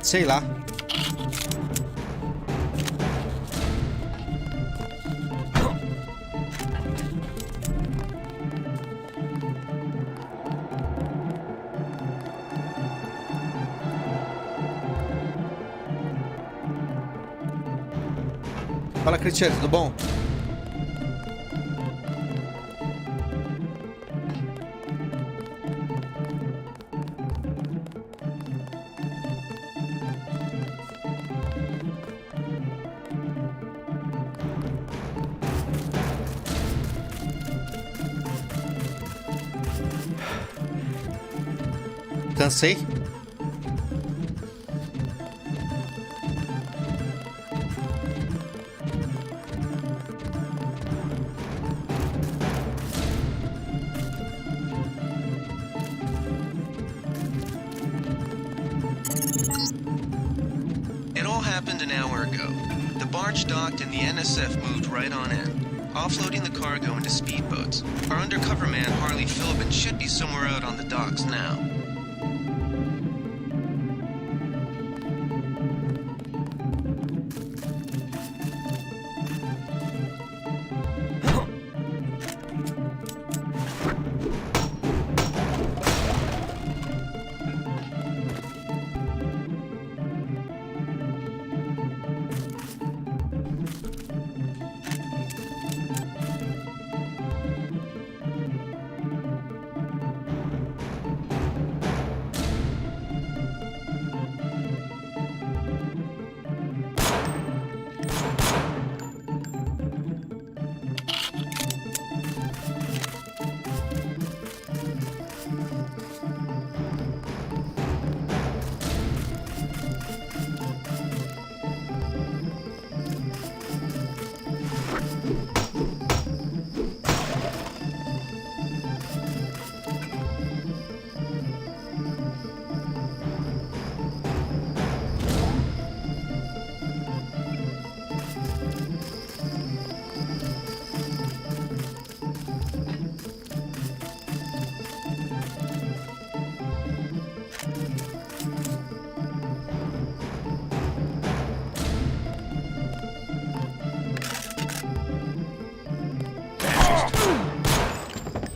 Sei lá. Fala, Cristiano, tudo bom? Cansei. It all happened an hour ago. The barge docked and the NSF moved right on in, offloading the cargo into speedboats. Our undercover man, Harley Philbin, should be somewhere out on the docks now.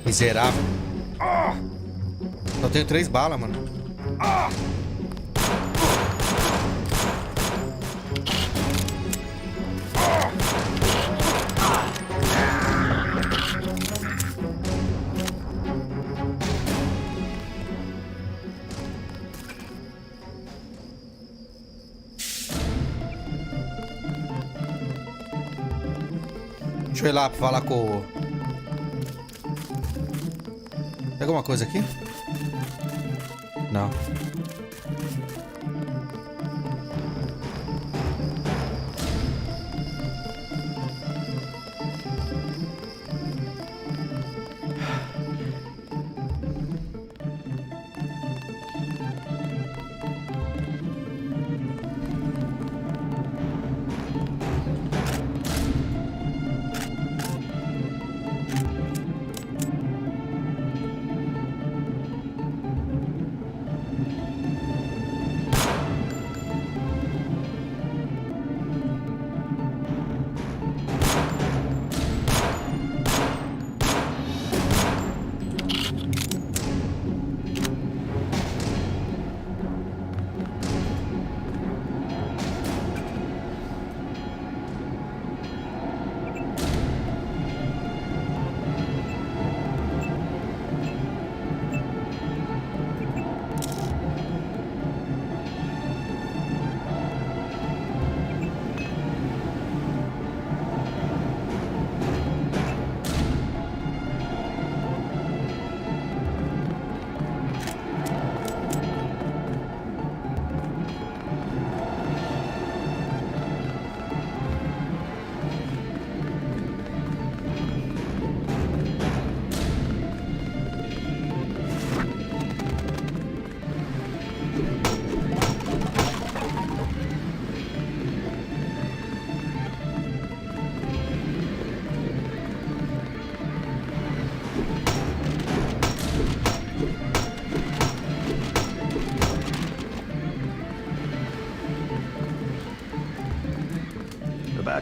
Miserável. Só tenho 3 balas, mano. Deixa eu ir lá pra falar com o... Tem alguma coisa aqui? Não.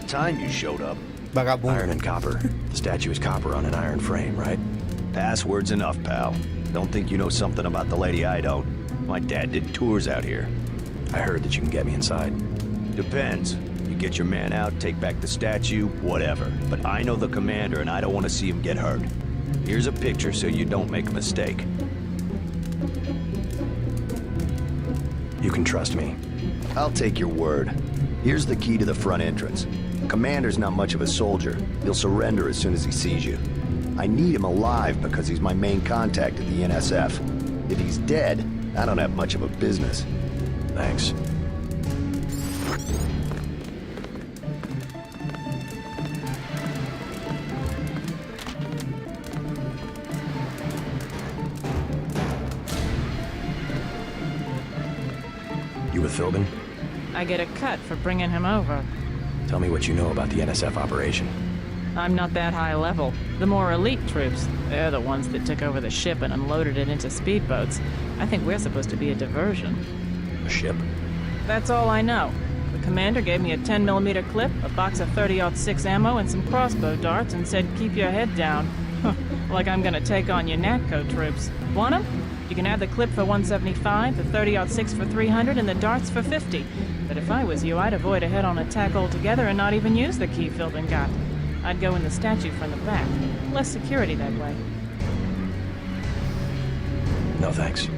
About time you showed up. Vagabundo. Iron and copper. The statue is copper on an iron frame, right? Password's enough, pal. Don't think you know something about the lady I don't. My dad did tours out here. I heard that you can get me inside. Depends. You get your man out, take back the statue, whatever. But I know the commander and I don't want to see him get hurt. Here's a picture so you don't make a mistake. You can trust me. I'll take your word. Here's the key to the front entrance. Commander's not much of a soldier. He'll surrender as soon as he sees you. I need him alive because he's my main contact at the NSF. If he's dead, I don't have much of a business. Thanks. You with Philbin? I get a cut for bringing him over. Tell me what you know about the NSF operation. I'm not that high level. The more elite troops, they're the ones that took over the ship and unloaded it into speedboats. I think we're supposed to be a diversion. A ship? That's all I know. The commander gave me a 10mm clip, a box of 30-06 ammo, and some crossbow darts and said, keep your head down. Like I'm gonna take on your NATCO troops. Want 'em? You can have the clip for 175, the 30-06 for 300, and the darts for 50. But if I was you, I'd avoid a head-on attack altogether and not even use the key Philbin got. I'd go in the statue from the back. Less security that way. No thanks.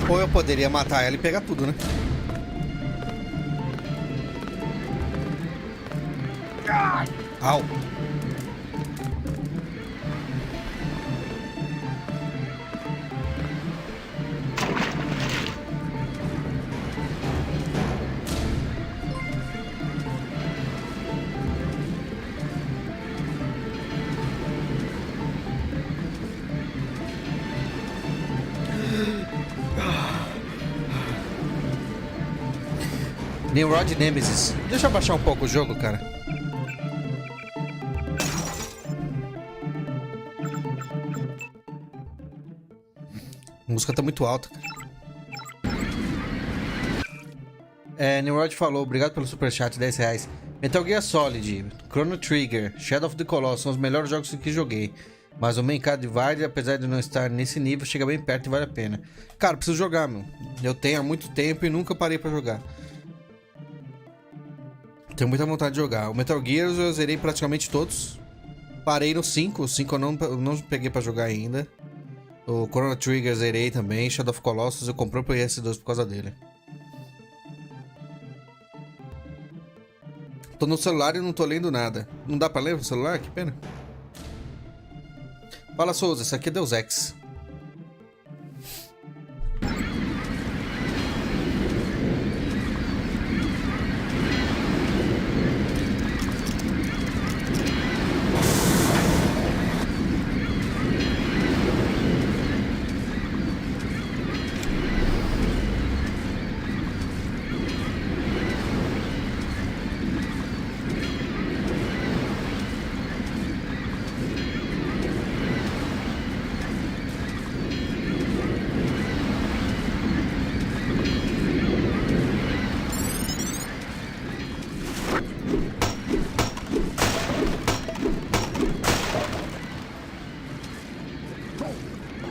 Ou eu poderia matar ela e pegar tudo, né? Au. Nimrod Nemesis. Deixa eu baixar um pouco o jogo, cara. A música tá muito alta, cara. Nimrod falou, obrigado pelo superchat, R$10. Metal Gear Solid, Chrono Trigger, Shadow of the Colossus são os melhores jogos que joguei. Mas o Mankind Divide, apesar de não estar nesse nível, chega bem perto e vale a pena. Cara, preciso jogar, meu. Eu tenho há muito tempo e nunca parei pra jogar. Tenho muita vontade de jogar. O Metal Gear eu zerei praticamente todos. Parei no 5. O 5 eu não peguei pra jogar ainda. O Chrono Trigger zerei também. Shadow of Colossus eu comprei pro PS2 por causa dele. Tô no celular e não tô lendo nada. Não dá pra ler no celular? Que pena. Fala, Souza. Isso aqui é Deus Ex.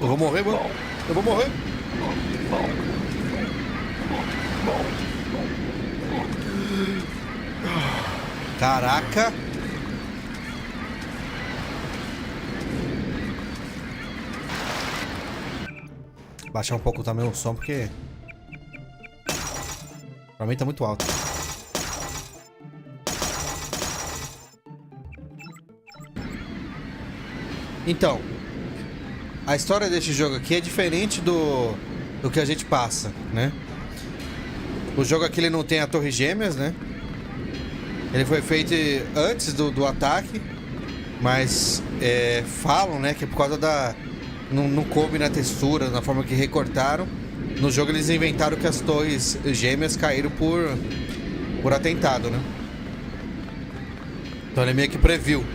Eu vou morrer, mano. Eu vou morrer. Caraca. Baixar um pouco também o som, porque pra mim tá muito alto. Então, a história deste jogo aqui é diferente do que a gente passa, né? O jogo aqui ele não tem a Torre Gêmeas, né? Ele foi feito antes do ataque, mas falam, né, que por causa da... Não coube na textura, na forma que recortaram. No jogo eles inventaram que as Torres Gêmeas caíram por atentado, né? Então ele meio que previu.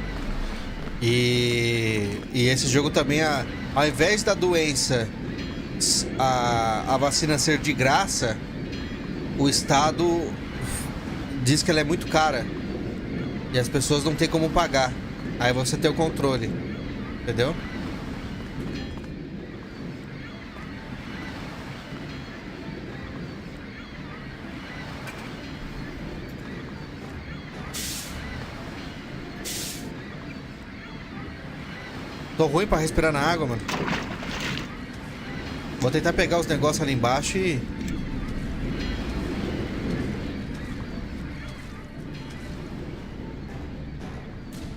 E esse jogo também, ao invés da doença, a vacina ser de graça, o Estado diz que ela é muito cara E as pessoas não tem como pagar. Aí você tem o controle. Entendeu? Tô ruim pra respirar na água, mano. Vou tentar pegar os negócios ali embaixo e...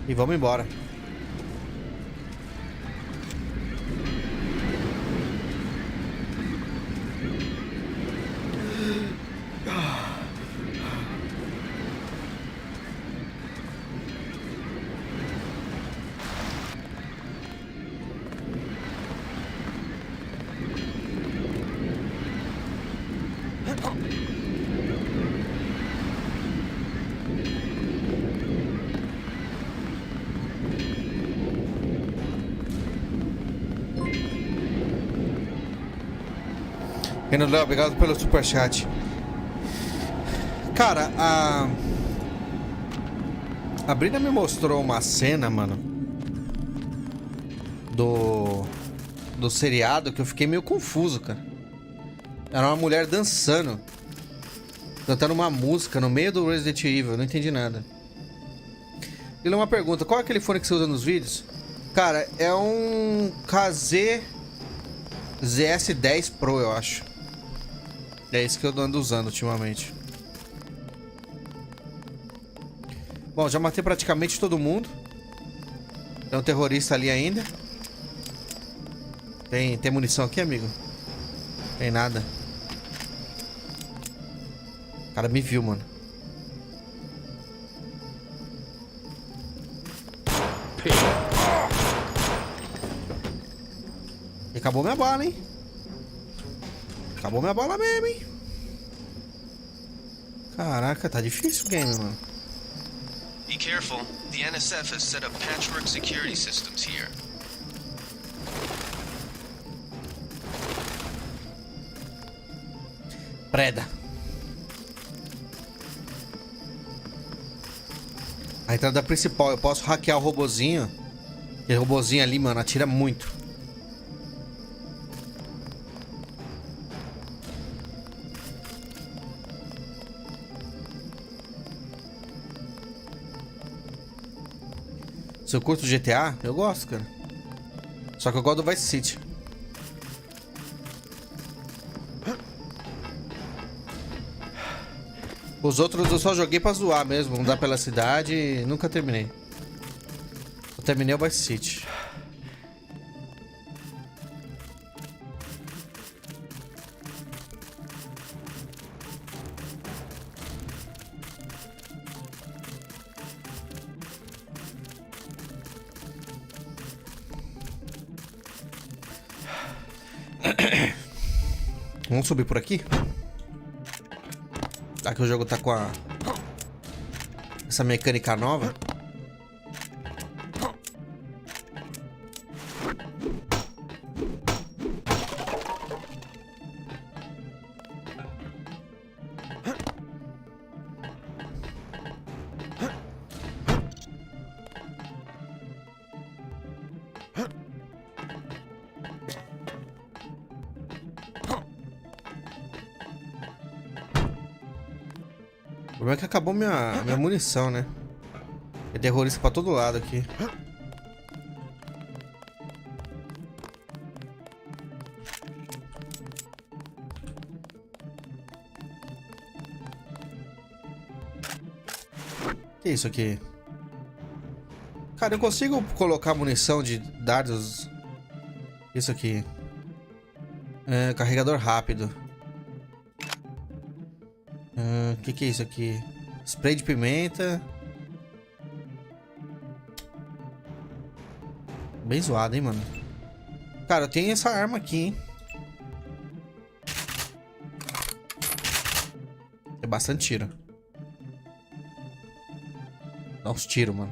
E vamos embora. Renan Léo, obrigado pelo superchat. Cara, a Brina me mostrou uma cena, mano, do seriado que eu fiquei meio confuso, cara. Era uma mulher dançando, cantando uma música no meio do Resident Evil, eu não entendi nada. E uma pergunta, qual é aquele fone que você usa nos vídeos? Cara, é um KZ ZS10 Pro, eu acho. É isso que eu ando usando ultimamente. Bom, já matei praticamente todo mundo. Tem um terrorista ali ainda. Tem munição aqui, amigo? Tem nada. O cara me viu, mano. E acabou minha bala, hein? Acabou minha bala mesmo, hein? Caraca, tá difícil o game, mano. Be careful. The NSF has set up patchwork security systems here. Preda. A entrada principal, eu posso hackear o robozinho. Aquele robozinho ali, mano, atira muito. Se eu curto GTA, eu gosto, cara. Só que eu gosto do Vice City. Os outros eu só joguei pra zoar mesmo, andar pela cidade e nunca terminei. Eu terminei o Vice City. Vamos subir por aqui? Já que o jogo tá com essa mecânica nova. O problema é que acabou minha munição, né? É terrorista pra todo lado aqui. Que isso aqui? Cara, eu consigo colocar munição de dardos. Isso aqui. É, carregador rápido. Que é isso aqui? Spray de pimenta. Bem zoado, hein, mano? Cara, eu tenho essa arma aqui, hein? É bastante tiro. Dá uns tiros, mano.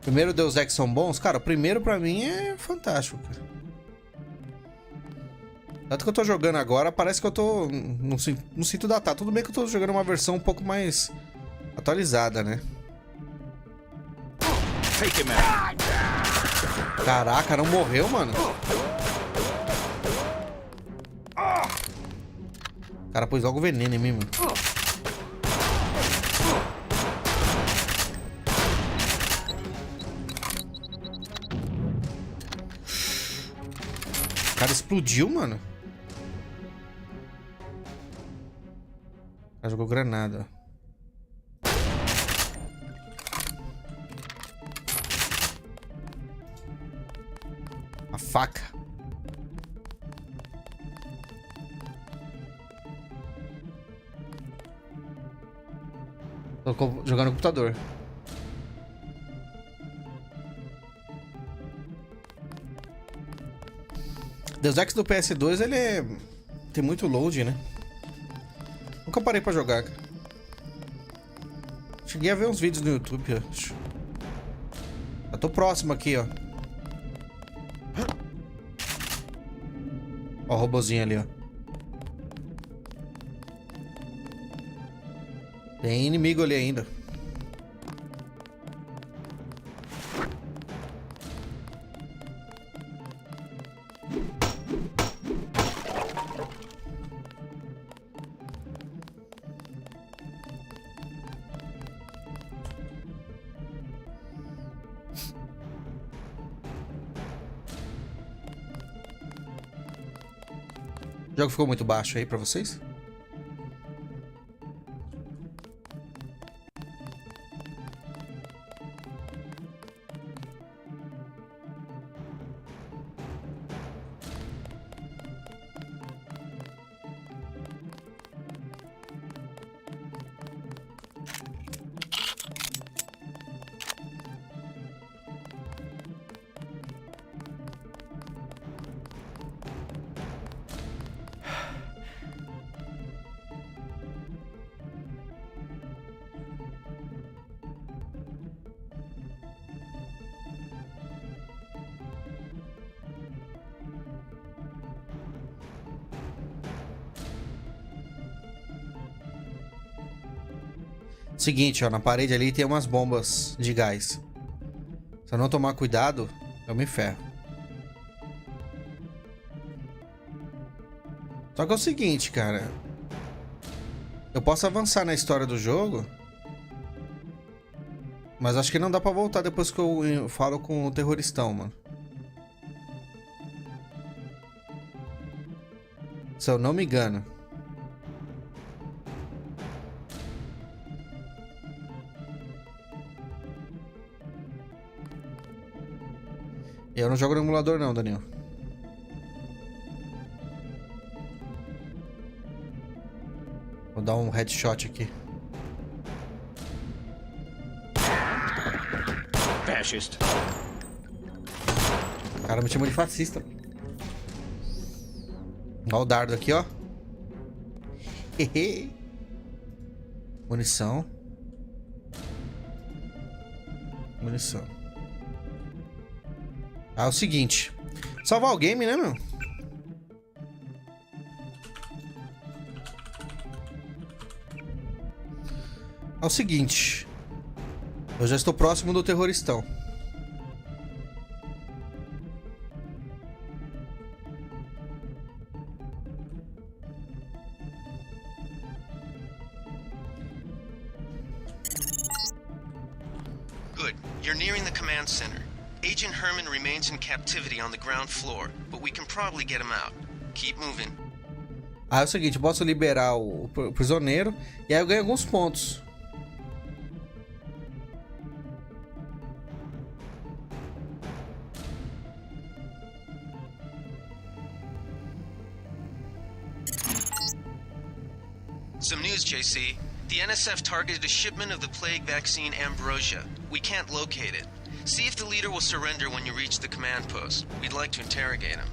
Primeiro Deus Ex são bons? Cara, o primeiro pra mim é fantástico, cara. Tanto que eu tô jogando agora, parece que eu tô... Não sinto datar. Tudo bem que eu tô jogando uma versão um pouco mais atualizada, né? Caraca, não morreu, mano? O cara pôs logo veneno em mim, mano. O cara explodiu, mano. O cara jogou granada. A faca. Tô jogando no computador. Deus Ex do PS2, ele tem muito load, né? Nunca parei pra jogar, cara. Cheguei a ver uns vídeos no YouTube, acho. Eu tô próximo aqui, ó. Ó o robozinho ali, ó. Tem inimigo ali ainda. O jogo ficou muito baixo aí pra vocês? Seguinte, ó, na parede ali tem umas bombas de gás. Se eu não tomar cuidado, eu me ferro. Só que é o seguinte, cara. Eu posso avançar na história do jogo, mas acho que não dá pra voltar depois que eu falo com o terroristão, mano. Se eu não me engano. Eu não jogo no emulador não, Daniel. Vou dar um headshot aqui. Fascist. O cara me chamou de fascista. Olha o dardo aqui, ó. Munição. Munição. Ah, é o seguinte. Salvar o game, né, meu? É o seguinte. Eu já estou próximo do terroristão. Good. You're nearing the command center. Agent Herman remains in captivity on the ground floor, but we can probably get him out. Keep moving. Ah, é o seguinte, eu posso liberar o prisioneiro e aí eu ganho alguns pontos. Some news, JC. The NSF targeted a shipment of the plague vaccine Ambrosia. We can't locate it. See if the leader will surrender when you reach the command post. We'd like to interrogate him.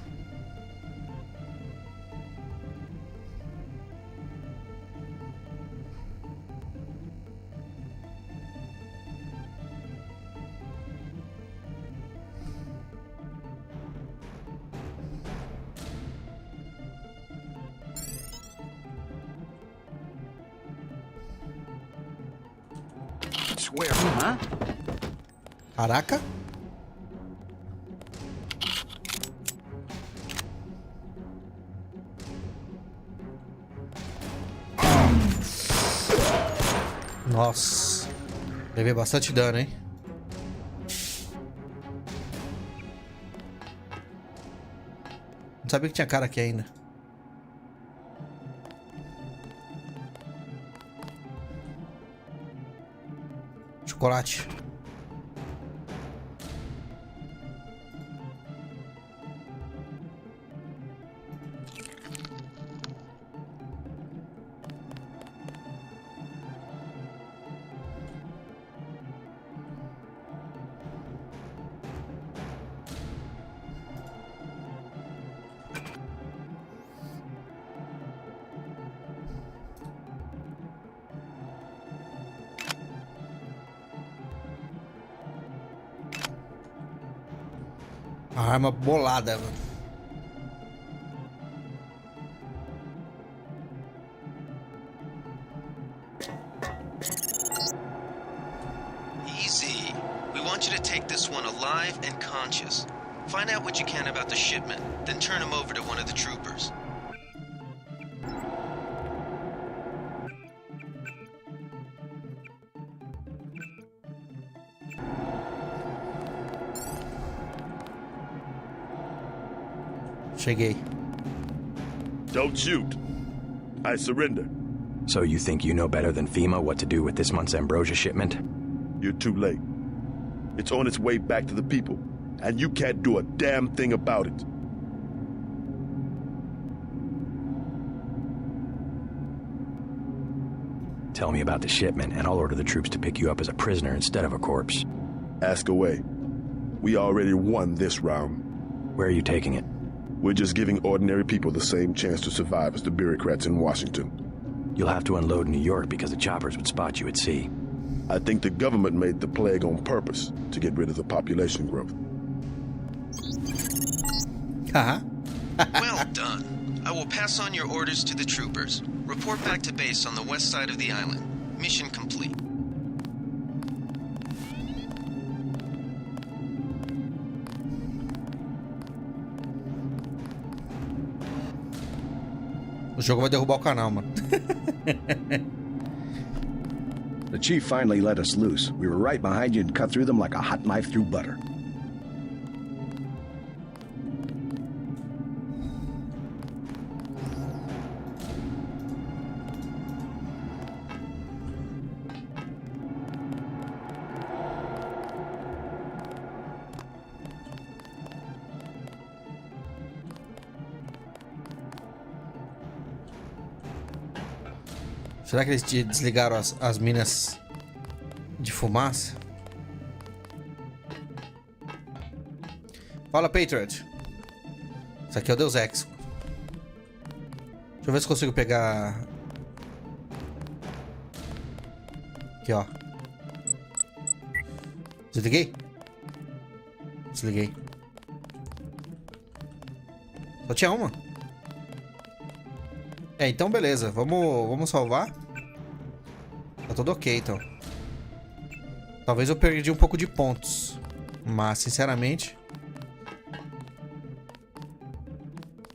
Where, huh? Caraca. Nossa. Levei bastante dano, hein? Não sabia que tinha cara aqui ainda. Chocolate. A arma bolada, mano. Easy. We want you to take this one alive and conscious. Find out what you can about the shipment, then turn him over to one of the troopers. Cheguei. Don't shoot. I surrender. So you think you know better than FEMA what to do with this month's ambrosia shipment? You're too late. It's on its way back to the people, and you can't do a damn thing about it. Tell me about the shipment, and I'll order the troops to pick you up as a prisoner instead of a corpse. Ask away. We already won this round. Where are you taking it? We're just giving ordinary people the same chance to survive as the bureaucrats in Washington. You'll have to unload in New York because the choppers would spot you at sea. I think the government made the plague on purpose to get rid of the population growth. Haha. Well done. I will pass on your orders to the troopers. Report back to base on the west side of the island. Mission complete. O jogo vai derrubar o canal, mano. The chief finally let us loose. We were right behind you and cut through them like a hot knife through butter. Será que eles desligaram as minas de fumaça? Fala, Patriot. Isso aqui é o Deus Ex. Deixa eu ver se consigo pegar... Aqui, ó. Desliguei? Desliguei. Só tinha uma. É, então beleza. Vamos salvar. Tá tudo ok, então. Talvez eu perdi um pouco de pontos. Mas, sinceramente...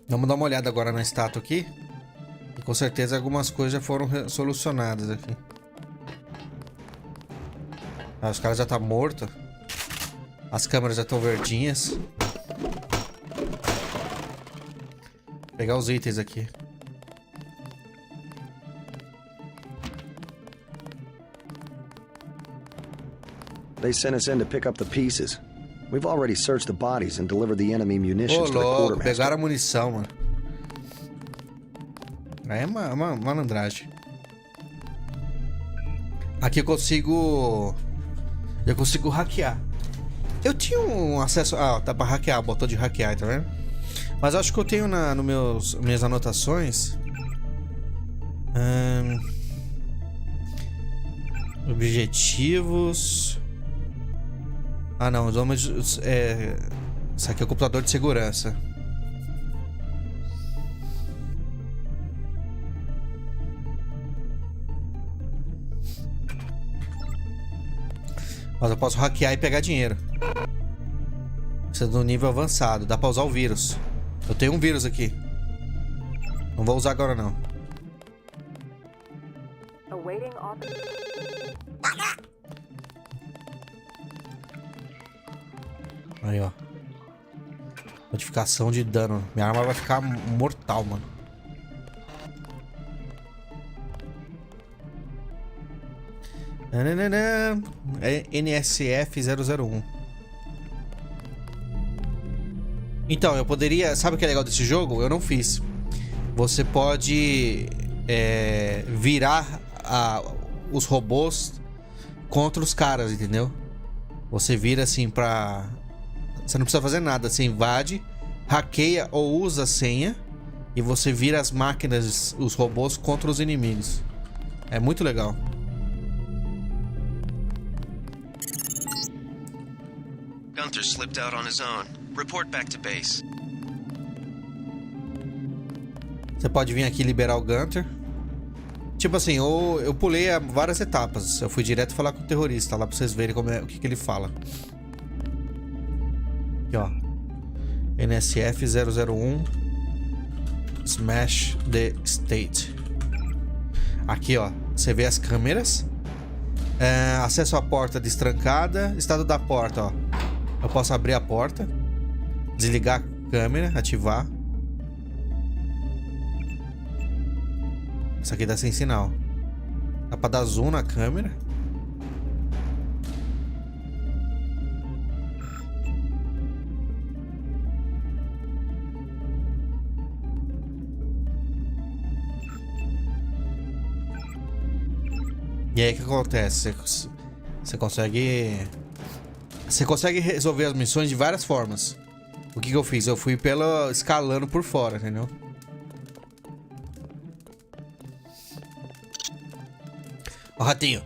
Vamos dar uma olhada agora na estátua aqui. E com certeza algumas coisas já foram solucionadas aqui. Ah, os caras já estão mortos. As câmeras já estão verdinhas. Vou pegar os itens aqui. They sent us in to pick up the pieces. We've already searched the bodies and delivered the enemy munitions to the quartermaster. Pegaram a munição, mano. Aí é uma malandragem. Aqui eu consigo hackear. Eu tinha um acesso... Ah, tá pra hackear, botou de hackear, tá vendo? Mas acho que eu tenho nos minhas anotações... Objetivos... Ah, não, os homens... Isso aqui é o computador de segurança. Mas eu posso hackear e pegar dinheiro. Isso é do nível avançado. Dá pra usar o vírus. Eu tenho um vírus aqui. Não vou usar agora, não. Aí, ó. Modificação de dano. Minha arma vai ficar mortal, mano. É NSF 001. Então, eu poderia... Sabe o que é legal desse jogo? Eu não fiz. Você pode virar os robôs contra os caras, entendeu? Você vira assim pra... Você não precisa fazer nada. Você invade, hackeia ou usa a senha e você vira as máquinas, os robôs contra os inimigos. É muito legal. Gunther slipped out on his own. Report back to base. Você pode vir aqui liberar o Gunther. Tipo assim, eu pulei várias etapas. Eu fui direto falar com o terrorista lá pra vocês verem o que ele fala. Aqui, ó. NSF 001 Smash the State. Aqui, ó. Você vê as câmeras. Acesso à porta destrancada. Estado da porta, ó. Eu posso abrir a porta, desligar a câmera, ativar. Isso aqui dá sem sinal. Dá pra dar zoom na câmera. E aí o que acontece? Você consegue resolver as missões de várias formas. O que eu fiz? Eu fui escalando por fora, entendeu? Ó, ratinho.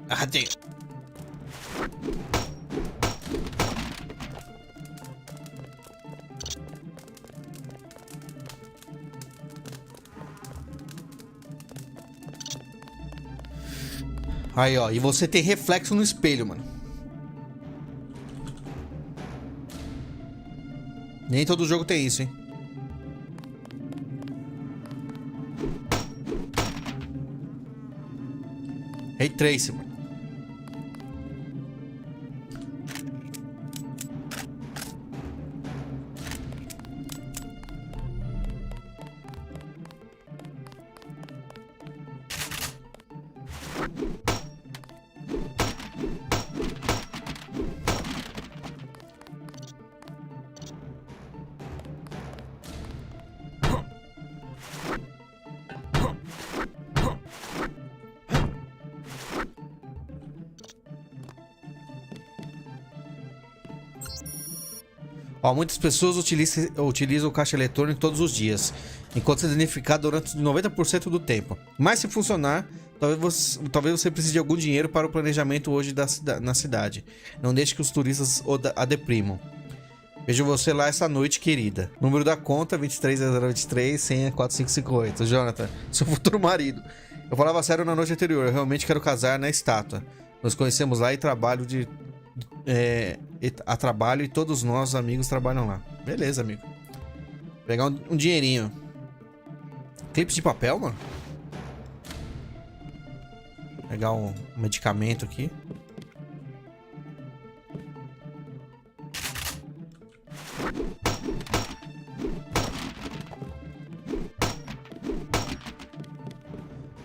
Ó, ratinho. Aí, ó. E você tem reflexo no espelho, mano. Nem todo jogo tem isso, hein? Ray Trace, mano. Ó, muitas pessoas utilizam o caixa eletrônico todos os dias, enquanto se danificar durante 90% do tempo. Mas se funcionar, talvez você precise de algum dinheiro para o planejamento hoje na cidade. Não deixe que os turistas a deprimam. Vejo você lá essa noite, querida. Número da conta, 230023, senha 4558. Jonathan, seu futuro marido. Eu falava sério na noite anterior, eu realmente quero casar na estátua. Nos conhecemos lá e trabalho a trabalho e todos nós amigos trabalham lá. Beleza, amigo. Vou pegar um dinheirinho. Clipes de papel, mano. Vou pegar um medicamento aqui.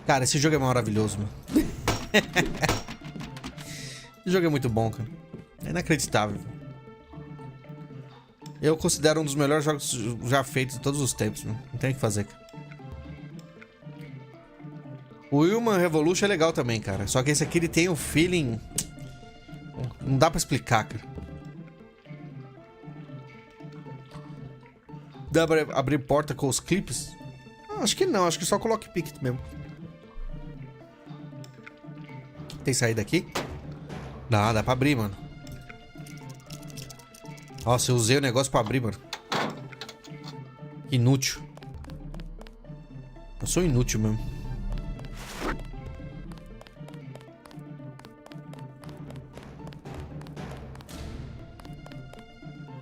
Cara, esse jogo é maravilhoso, mano. Esse jogo é muito bom, cara. É inacreditável. Eu considero um dos melhores jogos já feitos de todos os tempos, mano. Não tem o que fazer, cara. O Human Revolution é legal também, cara. Só que esse aqui ele tem um feeling... Não dá pra explicar, cara. Dá pra abrir porta com os clipes? Acho que não, acho que só coloque pique mesmo. Tem saída aqui? Dá pra abrir, mano. Nossa, eu usei o negócio pra abrir, mano. Inútil. Eu sou inútil mesmo.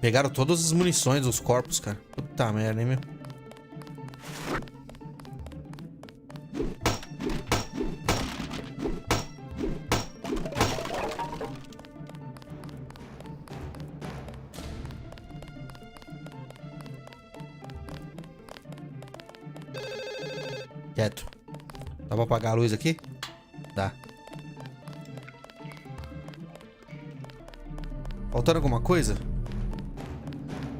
Pegaram todas as munições dos corpos, cara. Puta merda, hein, meu? Quieto. Dá pra apagar a luz aqui? Dá. Faltando alguma coisa?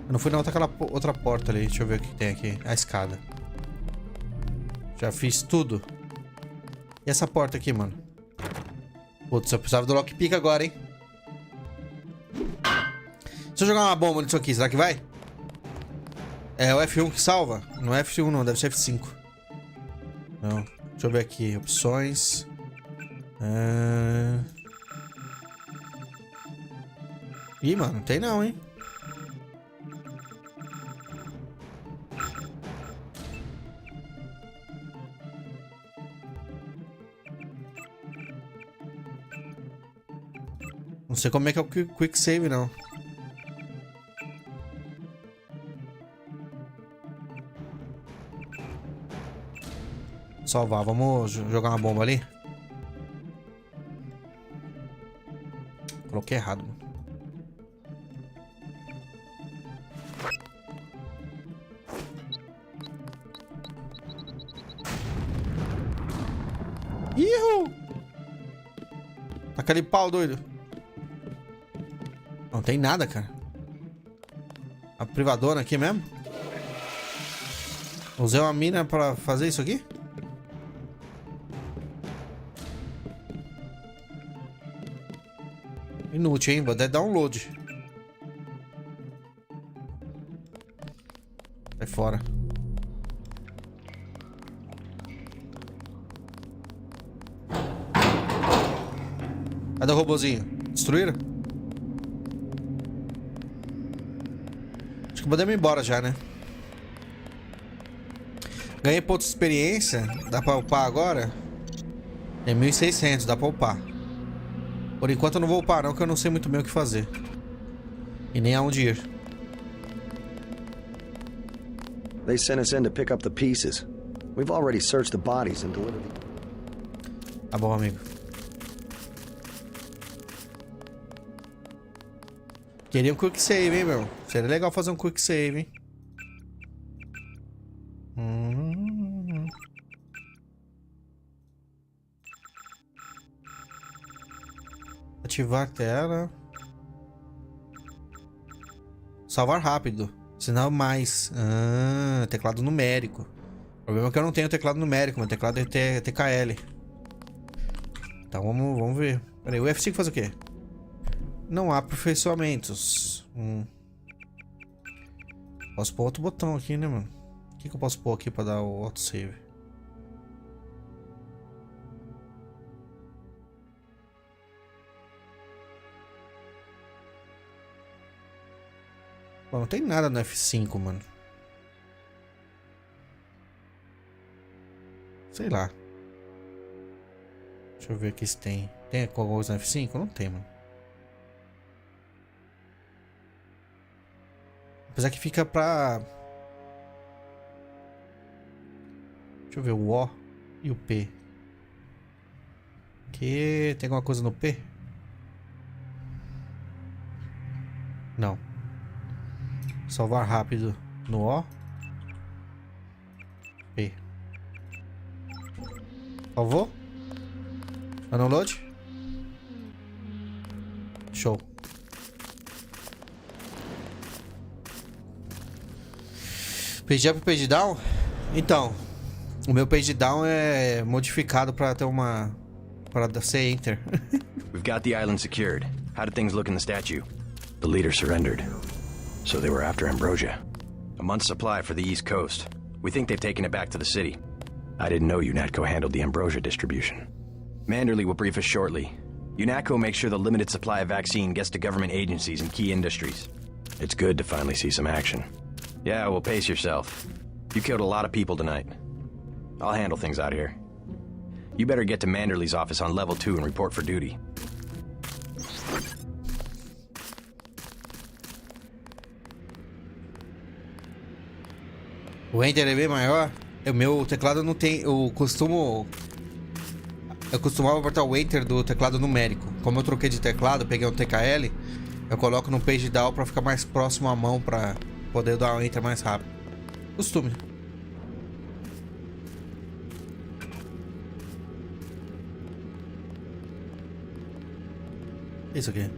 Eu não fui na outra porta ali. Deixa eu ver o que tem aqui. A escada. Já fiz tudo. E essa porta aqui, mano? Putz, eu precisava do lockpick agora, hein? Deixa eu jogar uma bomba nisso aqui. Será que vai? É o F1 que salva? Não é F1 não, deve ser F5. Não. Deixa eu ver aqui. Opções. Ih, mano, não tem não, hein? Não sei como é que é o Quick Save, não. Salvar, vamos jogar uma bomba ali. Coloquei errado, mano. Ihu! Tá aquele pau doido. Não tem nada, cara. A privadona aqui mesmo. Usei uma mina pra fazer isso aqui? Inútil, hein? Vou até download. Sai fora. Cadê o robozinho? Destruíram? Acho que podemos ir embora já, né? Ganhei pontos de experiência. Dá pra upar agora? Tem 1.600, dá pra upar. Por enquanto eu não vou upar não, que eu não sei muito bem o que fazer. E nem aonde ir. They sent us in to pick up the pieces. We've already searched the bodies and delivered the... Tá bom, amigo. Queria um quick save, hein, meu? Seria legal fazer um quick save, hein? Ativar a tela. Salvar rápido. Sinal mais. Teclado numérico. O problema é que eu não tenho teclado numérico. Meu teclado é TKL. Então vamos ver. Peraí, o F5 faz o quê? Não há aperfeiçoamentos. Posso pôr outro botão aqui, né, mano? O que eu posso pôr aqui pra dar o autosave? Bom, não tem nada no F5, mano. Sei lá. Deixa eu ver aqui se tem. Tem alguma coisa no F5? Não tem, mano. Apesar que fica pra... Deixa eu ver o O e o P. Aqui tem alguma coisa no P? Não. Salvar rápido no O. P. Salvou? Download? Show. Page up e page down? Então, o meu page down é modificado para ter uma... para ser enter. We've got the island secured. How did things look in the statue? The leader surrendered. So they were after Ambrosia. A month's supply for the East Coast. We think they've taken it back to the city. I didn't know UNATCO handled the Ambrosia distribution. Manderley will brief us shortly. UNATCO makes sure the limited supply of vaccine gets to government agencies and key industries. It's good to finally see some action. Yeah, well, pace yourself. You killed a lot of people tonight. I'll handle things out here. You better get to Manderley's office on level 2 and report for duty. O Enter é bem maior. O meu teclado não tem... Eu costumava botar o Enter do teclado numérico. Como eu troquei de teclado, peguei um TKL, eu coloco no page down pra ficar mais próximo à mão, pra poder dar o Enter mais rápido. Costume. Isso aqui.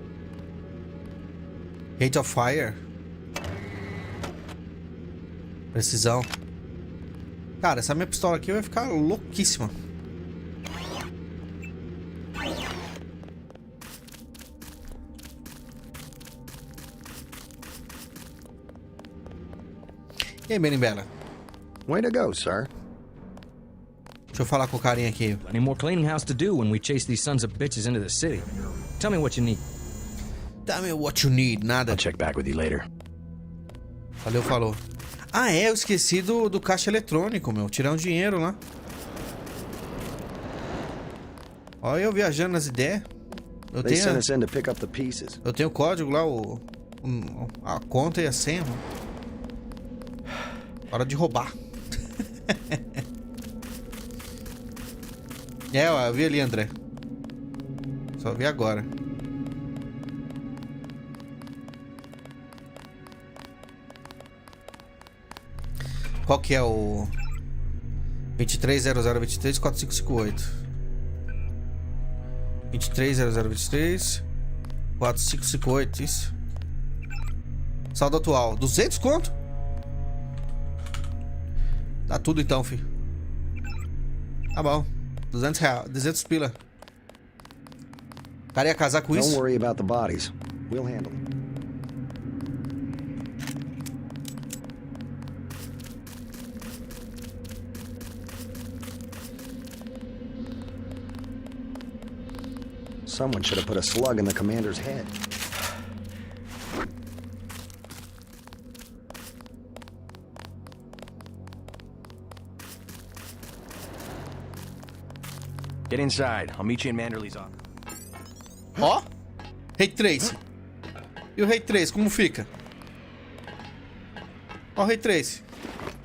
Rate of Fire. Precisão. Cara, essa minha pistola aqui vai ficar louquíssima. E aí, Benimbela? Way to go, sir. Deixa eu falar com o carinha aqui. Plenty more cleaning house to do when we chase these sons of bitches into the city. Tell me what you need. Tell me what you need. Nada. I'll check back with you later. Valeu, falou. Ah, é, eu esqueci do caixa eletrônico, meu. Tirar um dinheiro lá. Olha eu viajando nas ideias. Eu tenho o código lá, a conta e a senha, mano. Hora de roubar. Ó, eu vi ali, André. Só vi agora. Qual que é o 2300234558? 2300234558, isso. Saldo atual, 200 conto? Dá tudo então, filho. Tá bom. 200 reais, 200 pila. O cara ia casar com isso? Don't worry about the bodies. We'll handle them. Someone should have put a slug in the commander's head. Get inside. I'll meet you in Manderley's office. Ó, Ray Trace. E o Ray Trace, como fica? Ó o Ray Trace.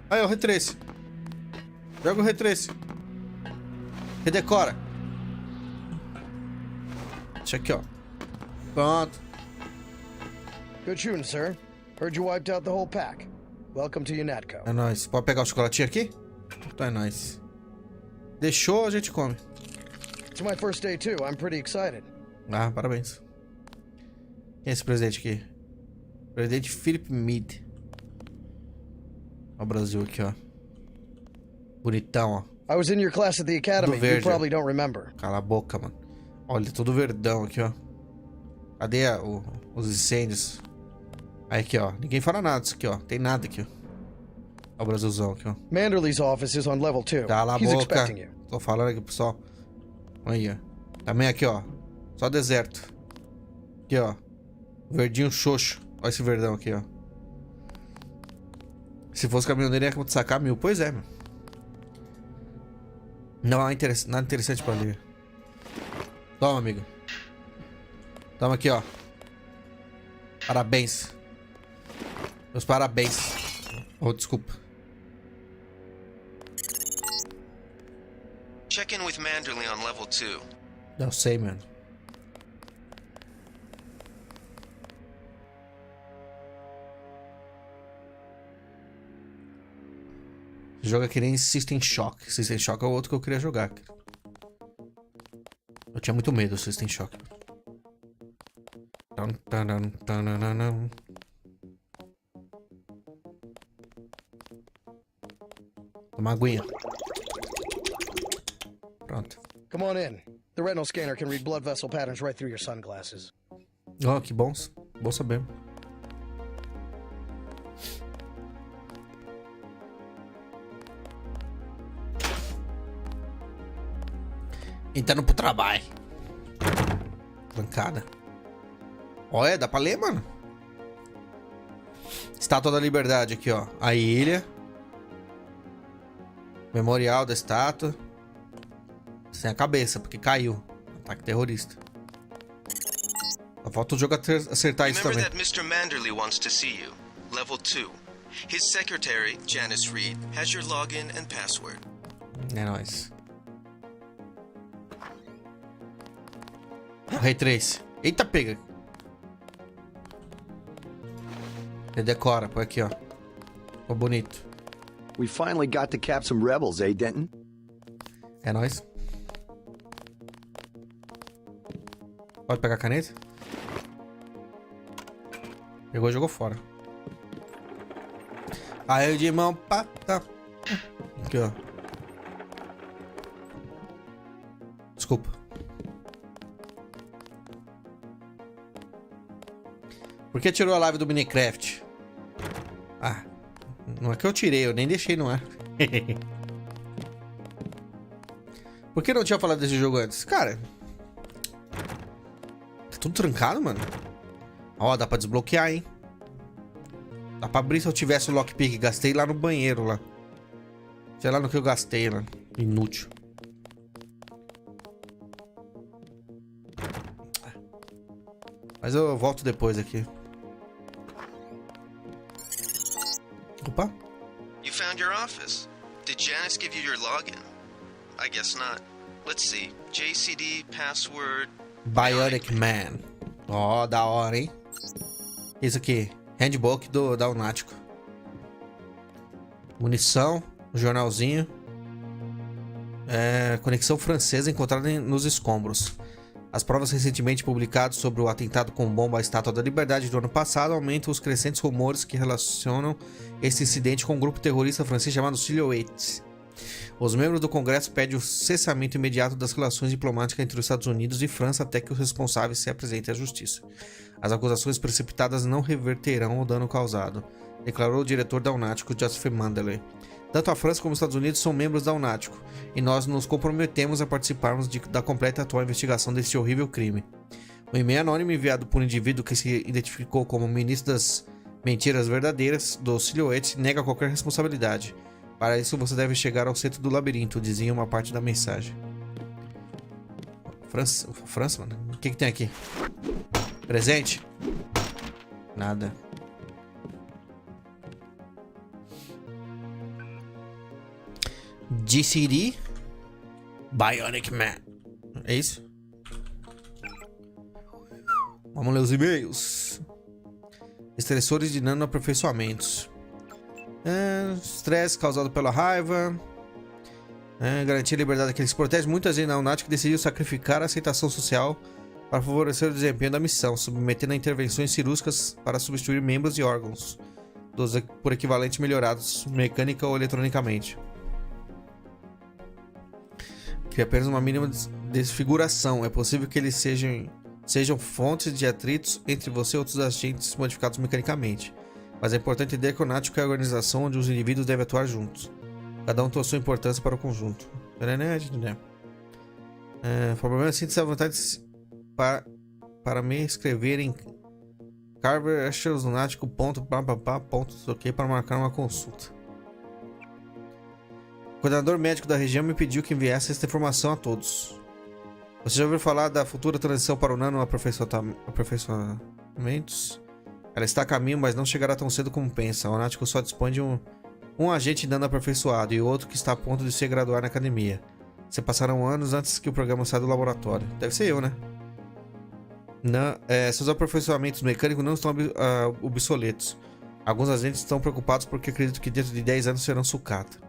Aí, ó o Ray Trace. Joga o Ray Trace. Redecora. Deixa aqui, ó. Pronto. Good shooting, sir. Heard you wiped out the whole pack. Welcome to Unatco. É nóis. Pode pegar o chocolatinho aqui? Então é nóis. Deixou, a gente come. It's my first day too. I'm pretty excited. Ah, parabéns. Quem é esse presidente aqui? Presidente Philip Meade. Ó o Brasil aqui, ó. Bonitão, ó. I was in your class at the academy. You probably don't remember. Cala a boca, mano. Olha, todo verdão aqui, ó. Cadê os incêndios? Aí aqui, ó. Ninguém fala nada disso aqui, ó. Tem nada aqui, ó. Ó o Brasilzão aqui, ó. Manderley's office is on level 2. Cala a He's boca. expecting you. Tô falando aqui, pessoal. Aí, ó. Também aqui, ó. Só deserto. Aqui, ó. Verdinho xoxo. Olha esse verdão aqui, ó. Se fosse caminhoneiro, ia sacar 1000. Pois é, meu. Não há nada interessante pra ler. Toma, amigo. Toma aqui, ó. Parabéns. Meus parabéns. Oh, desculpa. Check in with Manderley on level 2. Não sei, mano. Joga que nem System Shock. System Shock é o outro que eu queria jogar, cara. Eu tinha muito medo do System Shock. Uma aguinha. Pronto. Come on in. The retinal scanner can read blood vessel patterns right through your sunglasses. Oh, que bom. Bom saber. Entrando pro trabalho. Bancada. Olha, dá pra ler, mano. Estátua da Liberdade aqui, ó. A ilha. Memorial da estátua. Sem a cabeça, porque caiu. Ataque terrorista. Só falta o jogo acertar isso também. Remember that Mr. Manderley wants to see you. Level 2. His secretary, Janice Reed, has your login and password. É nóis. O Rei 3. Eita, pega. Ele decora, põe aqui, ó. Ficou bonito. We finally got to cap some rebels, eh, Denton? É nóis. Pode pegar a caneta? Pegou e jogou fora. Aí de mão, pata. Aqui, ó. Desculpa. Por que tirou a live do Minecraft? Ah, não é que eu tirei, eu nem deixei no ar. Por que não tinha falado desse jogo antes? Cara, tá tudo trancado, mano. Ó, dá pra desbloquear, hein? Dá pra abrir se eu tivesse o lockpick. Gastei lá no banheiro, lá. Sei lá no que eu gastei, lá. Inútil. Mas eu volto depois aqui. Opa. You found your office. Did Janice give you your login? I guess not. Let's see. JCD password Bionic Man. Ó, da hora, hein? Isso aqui. Handbook da Unático. Munição. Jornalzinho. Conexão francesa encontrada nos escombros. As provas recentemente publicadas sobre o atentado com bomba à Estátua da Liberdade do ano passado aumentam os crescentes rumores que relacionam esse incidente com um grupo terrorista francês chamado Silhouette. Os membros do Congresso pedem o cessamento imediato das relações diplomáticas entre os Estados Unidos e França até que os responsáveis se apresentem à justiça. As acusações precipitadas não reverterão o dano causado, declarou o diretor da Unático, Joseph Mandela. Tanto a França como os Estados Unidos são membros da Unático, e nós nos comprometemos a participarmos da completa e atual investigação deste horrível crime. O e-mail anônimo enviado por um indivíduo que se identificou como ministro das mentiras verdadeiras do Silhouette nega qualquer responsabilidade. Para isso você deve chegar ao centro do labirinto, dizia uma parte da mensagem. França, mano? O que tem aqui? Presente? Nada. GCD Bionic Man. É isso? Vamos ler os e-mails. Estressores de nanoaperfeiçoamentos. Estresse causado pela raiva. Garantir a liberdade daqueles que protege. Muita gente na Unática decidiu sacrificar a aceitação social para favorecer o desempenho da missão, submetendo a intervenções cirúrgicas para substituir membros e órgãos por equivalentes melhorados mecânica ou eletronicamente. Que apenas uma mínima desfiguração. É possível que eles sejam fontes de atritos entre você e outros agentes modificados mecanicamente. Mas é importante entender que o Unático é a organização onde os indivíduos devem atuar juntos. Cada um tem a sua importância para o conjunto. O problema é síntese à vontade para me escrever em Carver Lunático ponto ok para marcar uma consulta. O coordenador médico da região me pediu que enviasse esta informação a todos. Você já ouviu falar da futura transição para o nanoaperfeiçoamentos? Ela está a caminho, mas não chegará tão cedo como pensa. O Unático só dispõe de um agente nanoaperfeiçoado e outro que está a ponto de se graduar na academia. Se passaram anos antes que o programa saia do laboratório. Deve ser eu, né? Não, seus aperfeiçoamentos mecânicos não estão obsoletos. Alguns agentes estão preocupados porque acreditam que dentro de 10 anos serão sucata.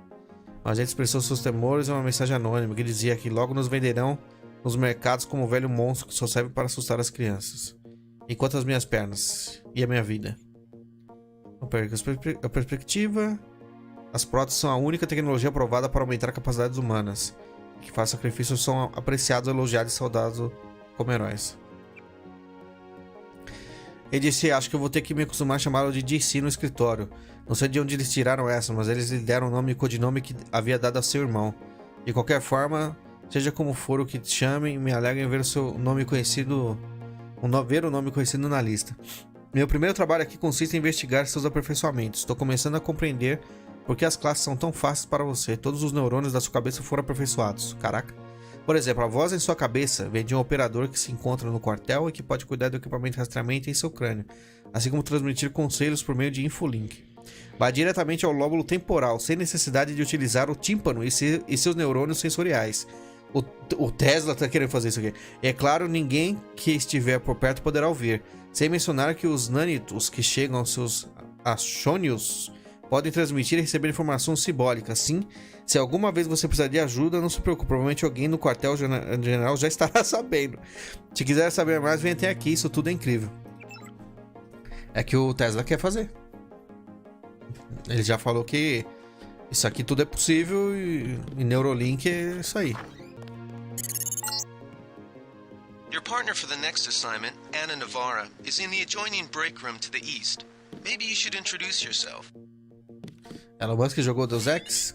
O agente expressou seus temores em uma mensagem anônima que dizia que logo nos venderão nos mercados como um velho monstro que só serve para assustar as crianças. Enquanto as minhas pernas e a minha vida. Não perca a perspectiva. As próteses são a única tecnologia aprovada para aumentar capacidades humanas. Que faz sacrifícios são apreciados, elogiados e saudados como heróis. Ele disse, acho que eu vou ter que me acostumar a chamá-lo de DC no escritório. Não sei de onde eles tiraram essa, mas eles lhe deram o nome e codinome que havia dado a seu irmão. De qualquer forma, seja como for o que te chamem, me alegra em ver o seu nome conhecido... ver o nome conhecido na lista. Meu primeiro trabalho aqui consiste em investigar seus aperfeiçoamentos. Estou começando a compreender por que as classes são tão fáceis para você. Todos os neurônios da sua cabeça foram aperfeiçoados. Caraca. Por exemplo, a voz em sua cabeça vem de um operador que se encontra no quartel e que pode cuidar do equipamento de rastreamento em seu crânio, assim como transmitir conselhos por meio de infolink. vai diretamente ao lóbulo temporal, sem necessidade de utilizar o tímpano e seus neurônios sensoriais. O Tesla tá querendo fazer isso aqui. É claro, ninguém que estiver por perto poderá ouvir. Sem mencionar que os nânitos que chegam aos seus achônios podem transmitir e receber informação simbólica. Assim, se alguma vez você precisar de ajuda, não se preocupe. Provavelmente alguém no quartel-general já estará sabendo. Se quiser saber mais, vem até aqui. Isso tudo é incrível. É que o Tesla quer fazer. Ele já falou que isso aqui tudo é possível e Neuralink é isso aí. Your partner for the next assignment, Anna Navarra, is in the adjoining break room to the east. Maybe you should introduce yourself. Elon Musk jogou Deus Ex?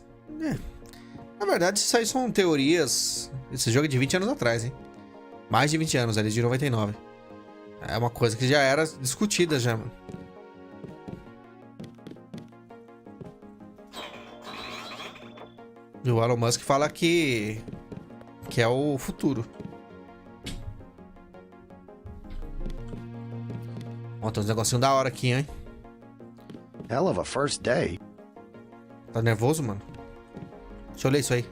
Na verdade, isso aí são teorias. Esse jogo é de 20 anos atrás, hein? Mais de 20 anos, ele é de 99. É uma coisa que já era discutida já, mano. E o Elon Musk fala que é o futuro. Ó, tem uns negocinhos da hora aqui, hein? Hell of a first day. Tá nervoso, mano? Deixa eu ler isso aí.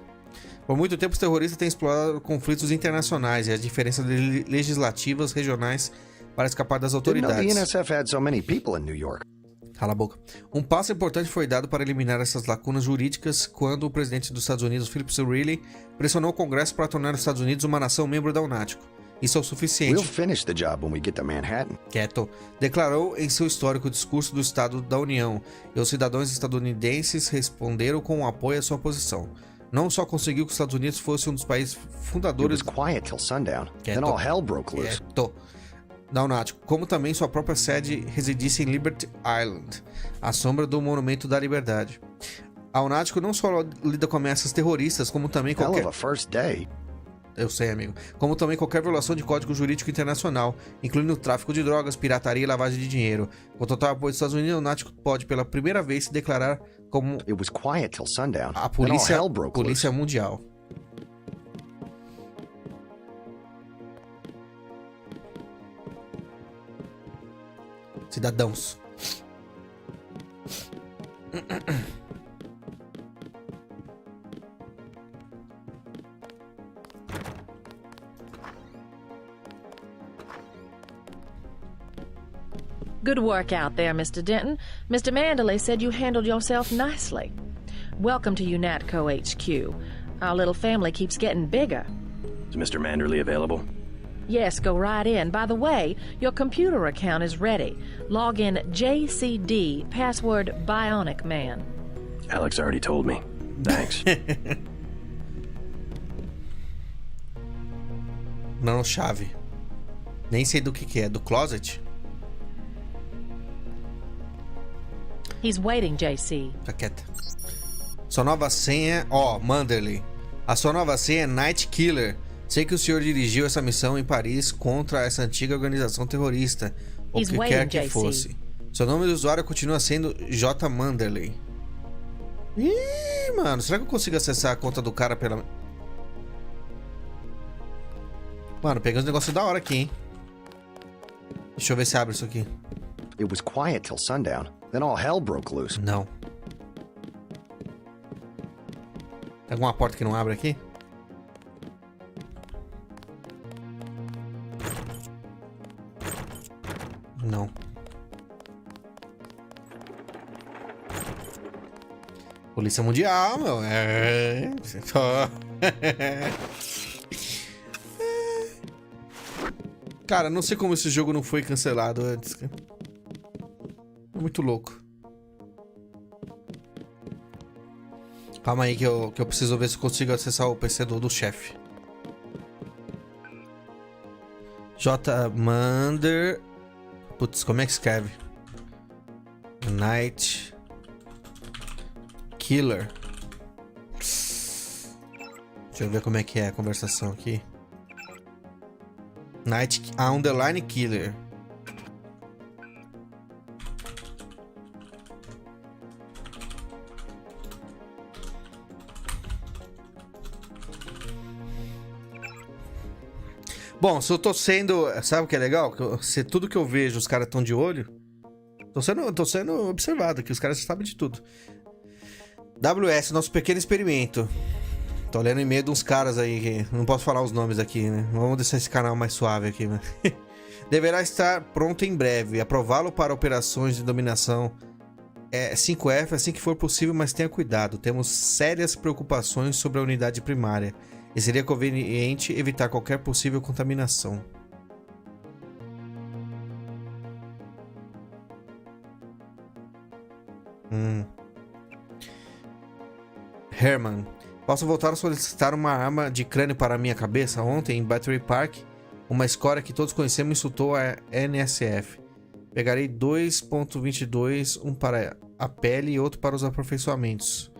Por muito tempo, os terroristas têm explorado conflitos internacionais e as diferenças legislativas regionais para escapar das Didn't know the autoridades. NSF had so many people in New York. Cala a boca. Um passo importante foi dado para eliminar essas lacunas jurídicas quando o presidente dos Estados Unidos, Philip Riley, pressionou o Congresso para tornar os Estados Unidos uma nação membro da UNATCO. Isso é o suficiente. We'll finish the job when we get to Manhattan. Quieto. Declarou em seu histórico discurso do Estado da União, e os cidadãos estadunidenses responderam com o apoio à sua posição. Não só conseguiu que os Estados Unidos fosse um dos países fundadores It was quiet till sundown. Then all hell broke loose. Da UNATCO, como também sua própria sede residisse em Liberty Island, à sombra do Monumento da Liberdade. A UNATCO não só lida com ameaças terroristas, como também qualquer... Hell of a first day. Eu sei, amigo. Como também qualquer violação de código jurídico internacional, incluindo tráfico de drogas, pirataria e lavagem de dinheiro. Com total apoio dos Estados Unidos, a UNATCO pode pela primeira vez se declarar como It was quiet till sundown. a Then all hell broke polícia loose. mundial. Cidadãos. Good work out there, Mr. Denton. Mr. Manderley said you handled yourself nicely. Welcome to UNATCO HQ. Our little family keeps getting bigger. Is Mr. Manderley available? Yes, go right in. By the way, your computer account is ready. Log in JCD, password Bionic Man. Alex already told me. Thanks. Não, chave. Nem sei do que é. Do closet? He's waiting, JC. Fica quieta. Sua nova senha... Ó, Manderley. A sua nova senha é Night Killer. Sei que o senhor dirigiu essa missão em Paris contra essa antiga organização terrorista. Ou He's que waiting, quer que JC. fosse. Seu nome do usuário continua sendo J. Manderley. Ih, mano. Será que eu consigo acessar a conta do cara pela... Mano, peguei uns negócios da hora aqui, hein. Deixa eu ver se abre isso aqui. It was quiet till sundown. Then all hell broke loose. Não. Tem alguma porta que não abre aqui? Não. Polícia Mundial, meu. É. Cara, não sei como esse jogo não foi cancelado antes. É muito louco. Calma aí que eu preciso ver se eu consigo acessar o PC do chefe. J. Mander... Putz, como é que escreve? Night... Killer. Deixa eu ver como é que é a conversação aqui. Night... Underline Killer. Bom, se eu tô sendo... Sabe o que é legal? Se tudo que eu vejo os caras estão de olho, Tô sendo observado aqui, os caras sabem de tudo. WS, nosso pequeno experimento. Tô olhando o e-mail de uns caras aí que não posso falar os nomes aqui, né? Vamos deixar esse canal mais suave aqui, né? Deverá estar pronto em breve. Aprová-lo para operações de dominação 5F assim que for possível, mas tenha cuidado. Temos sérias preocupações sobre a unidade primária e seria conveniente evitar qualquer possível contaminação. Herman, posso voltar a solicitar uma arma de crânio para minha cabeça? Ontem, em Battery Park, uma escória que todos conhecemos insultou a NSF. Pegarei 2.22, um para a pele e outro para os aperfeiçoamentos,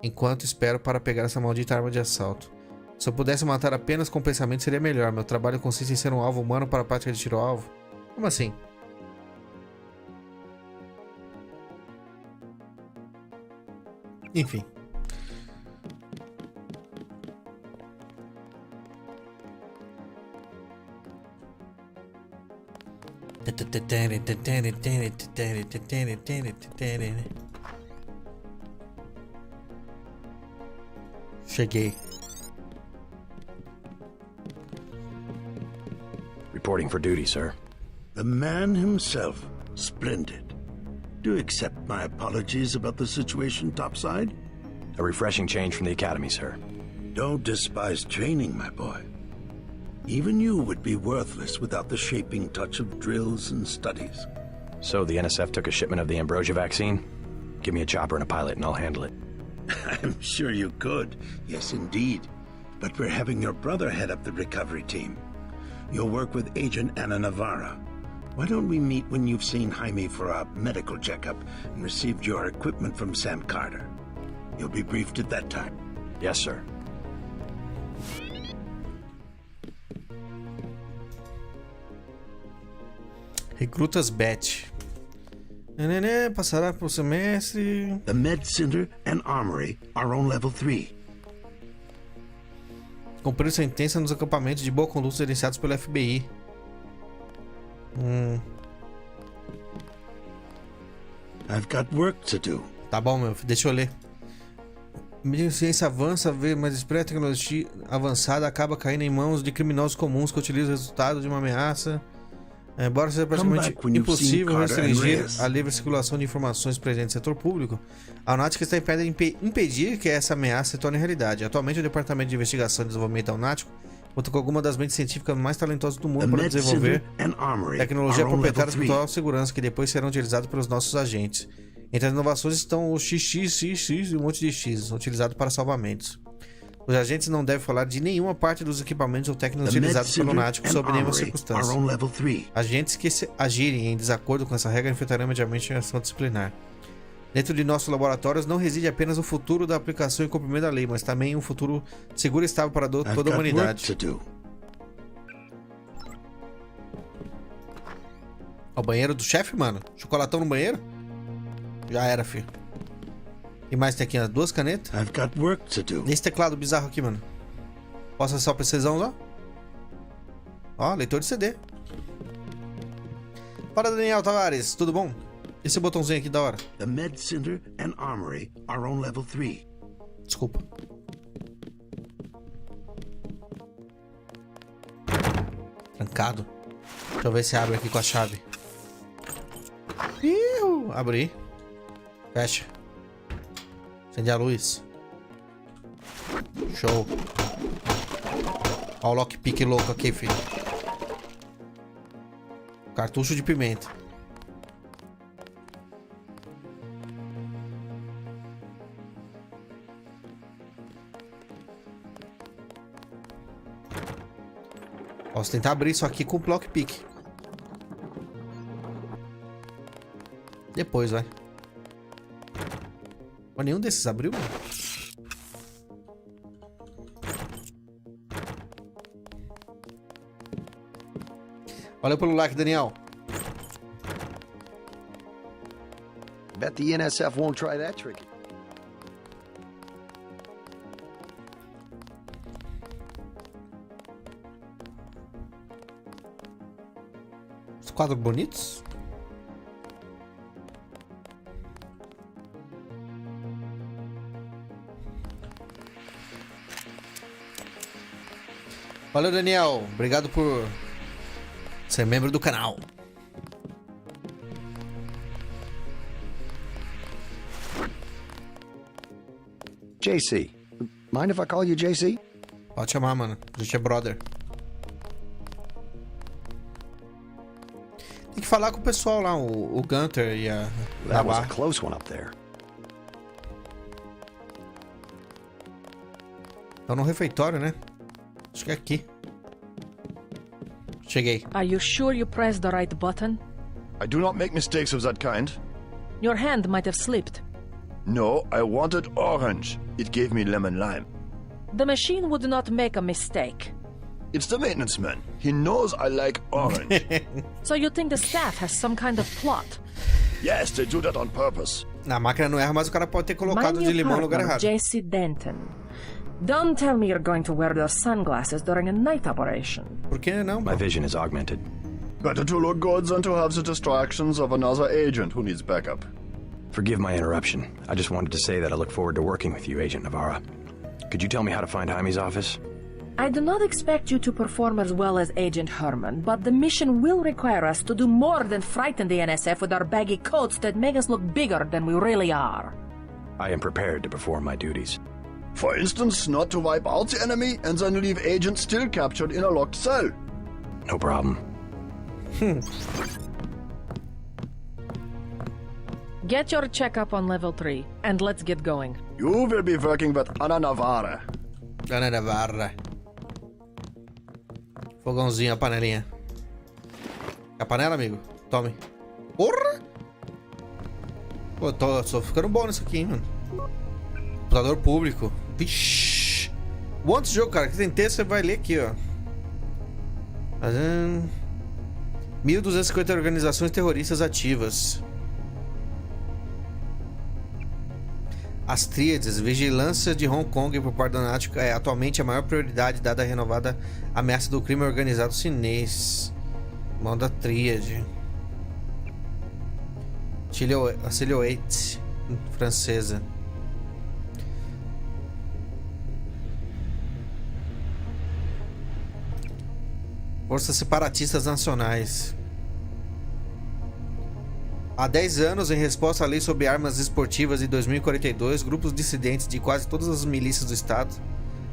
enquanto espero para pegar essa maldita arma de assalto. Se eu pudesse matar apenas com pensamento seria melhor. Meu trabalho consiste em ser um alvo humano para a prática de tiro ao alvo. Como assim? Enfim. Cheguei. Reporting for duty, sir. The man himself. Splendid. Do accept my apologies about the situation topside? A refreshing change from the academy, sir. Don't despise training, my boy. Even you would be worthless without the shaping touch of drills and studies. So the NSF took a shipment of the ambrosia vaccine? Give me a chopper and a pilot and I'll handle it. I'm sure you could. Yes, indeed. But we're having your brother head up the recovery team. You'll work with Agent Ana Navarra. Why don't we meet when you've seen Jaime for a medical checkup and received your equipment from Sam Carter? You'll be briefed at that time. Yes, sir. Recrutas Bet. Passará pro semestre. The Med Center and Armory are on level 3. Cumprir sentença nos acampamentos de boa conduta gerenciados pelo FBI. I've got work to do. Tá bom, meu filho, deixa eu ler. A medida que a ciência avança, vê mais expressa, a tecnologia avançada acaba caindo em mãos de criminosos comuns que utilizam o resultado de uma ameaça. Embora seja praticamente impossível restringir a livre circulação de informações presentes no setor público, a aeronáutica está em pé de impedir que essa ameaça se torne realidade. Atualmente, o Departamento de Investigação e Desenvolvimento Aeronáutico conta com algumas das mentes científicas mais talentosas do mundo para desenvolver tecnologia proprietária de total segurança que depois serão utilizadas pelos nossos agentes. Entre as inovações estão o XXXX e um monte de X, utilizado para salvamentos. Os agentes não devem falar de nenhuma parte dos equipamentos ou técnicas utilizados pelo náutico sob nenhuma circunstância. Agentes que agirem em desacordo com essa regra enfrentarão imediatamente ação disciplinar. Dentro de nossos laboratórios não reside apenas o futuro da aplicação e cumprimento da lei, mas também um futuro seguro e estável para toda a humanidade. O banheiro do chefe, mano? Chocolatão no banheiro? Já era, filho. E mais tem aqui as duas canetas. Esse teclado bizarro aqui, mano. Posso acessar o PCzão lá? Ó, leitor de CD. Fala, Daniel Tavares, tudo bom? Esse botãozinho aqui da hora. The Med Center and Armory are on level 3. Desculpa. Trancado. Deixa eu ver se abre aqui com a chave. Abri. Fecha. Acende a luz. Show. Olha o lockpick louco aqui, filho. Cartucho de pimenta. Posso tentar abrir isso aqui com o lockpick. Depois, vai. Mas nenhum desses abriu, mano. Valeu pelo like, Daniel. Bet the NSF won't try that trick. Os quadros bonitos. Valeu, Daniel. Obrigado por ser membro do canal. JC. Mind if I call you JC? Pode chamar, mano. A gente é brother. Tem que falar com o pessoal lá, o Gunter e a That was a Nabar. close one up there. Tá no refeitório, né? Acho que é aqui. Cheguei. Are you sure you pressed the right button? I do not make mistakes of that kind. Your hand might have slipped. No, I wanted orange. It gave me lemon lime. The machine would not make a mistake. It's the maintenance man. He knows I like orange. So you think the staff has some kind of plot? Yes, they do that on purpose. Na máquina não erra, mas o cara pode ter My colocado de new limão no lugar partner, errado. JC Denton. Don't tell me you're going to wear those sunglasses during a night operation. Por que não? My vision is augmented. Better to look good than to have the distractions of another agent who needs backup. Forgive my interruption. I just wanted to say that I look forward to working with you, Agent Navarra. Could you tell me how to find Jaime's office? I do not expect you to perform as well as Agent Herman, but the mission will require us to do more than frighten the NSF with our baggy coats that make us look bigger than we really are. I am prepared to perform my duties. For instance, not to wipe out the enemy and then leave agents still captured in a locked cell. No problem. Get your checkup on level 3, and let's get going. You will be working with Ana Navarra. Ana Navarra. Fogãozinho, a panelinha. A panela, amigo? Tome. Porra! Pô, tô ficando bom nisso aqui, hein, mano. Computador público. Vixi. Bom desse jogo, cara. Que tem texto, você vai ler aqui, ó. 1.250 organizações terroristas ativas. As tríades, vigilância de Hong Kong por parte da NATO é atualmente a maior prioridade dada a renovada ameaça do crime organizado chinês. Mão da tríade. A silhouette francesa. Forças separatistas nacionais. Há 10 anos, em resposta à lei sobre armas esportivas de 2042, grupos dissidentes de quase todas as milícias do Estado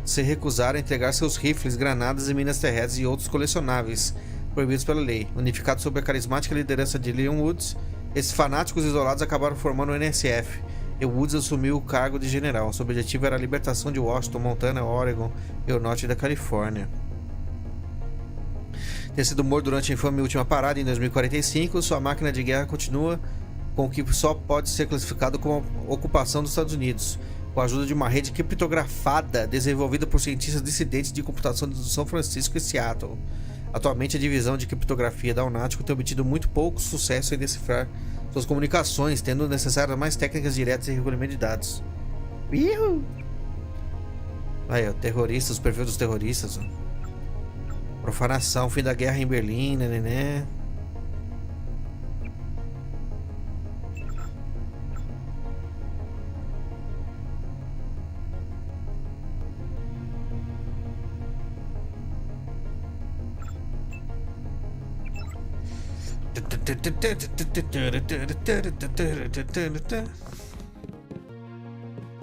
se recusaram a entregar seus rifles, granadas e minas terrestres e outros colecionáveis proibidos pela lei. Unificados sob a carismática liderança de Leon Woods, esses fanáticos isolados acabaram formando o NSF, e Woods assumiu o cargo de general. Seu objetivo era a libertação de Washington, Montana, Oregon e o norte da Califórnia. Ter sido morto durante a infame última parada em 2045, sua máquina de guerra continua com o que só pode ser classificado como a ocupação dos Estados Unidos, com a ajuda de uma rede criptografada desenvolvida por cientistas dissidentes de computação de São Francisco e Seattle. Atualmente, a divisão de criptografia da Unático tem obtido muito pouco sucesso em decifrar suas comunicações, tendo necessárias mais técnicas diretas e recolhimento de dados. Aí, ó, terroristas, os perfis dos terroristas, ó. Profanação, fim da guerra em Berlim, né?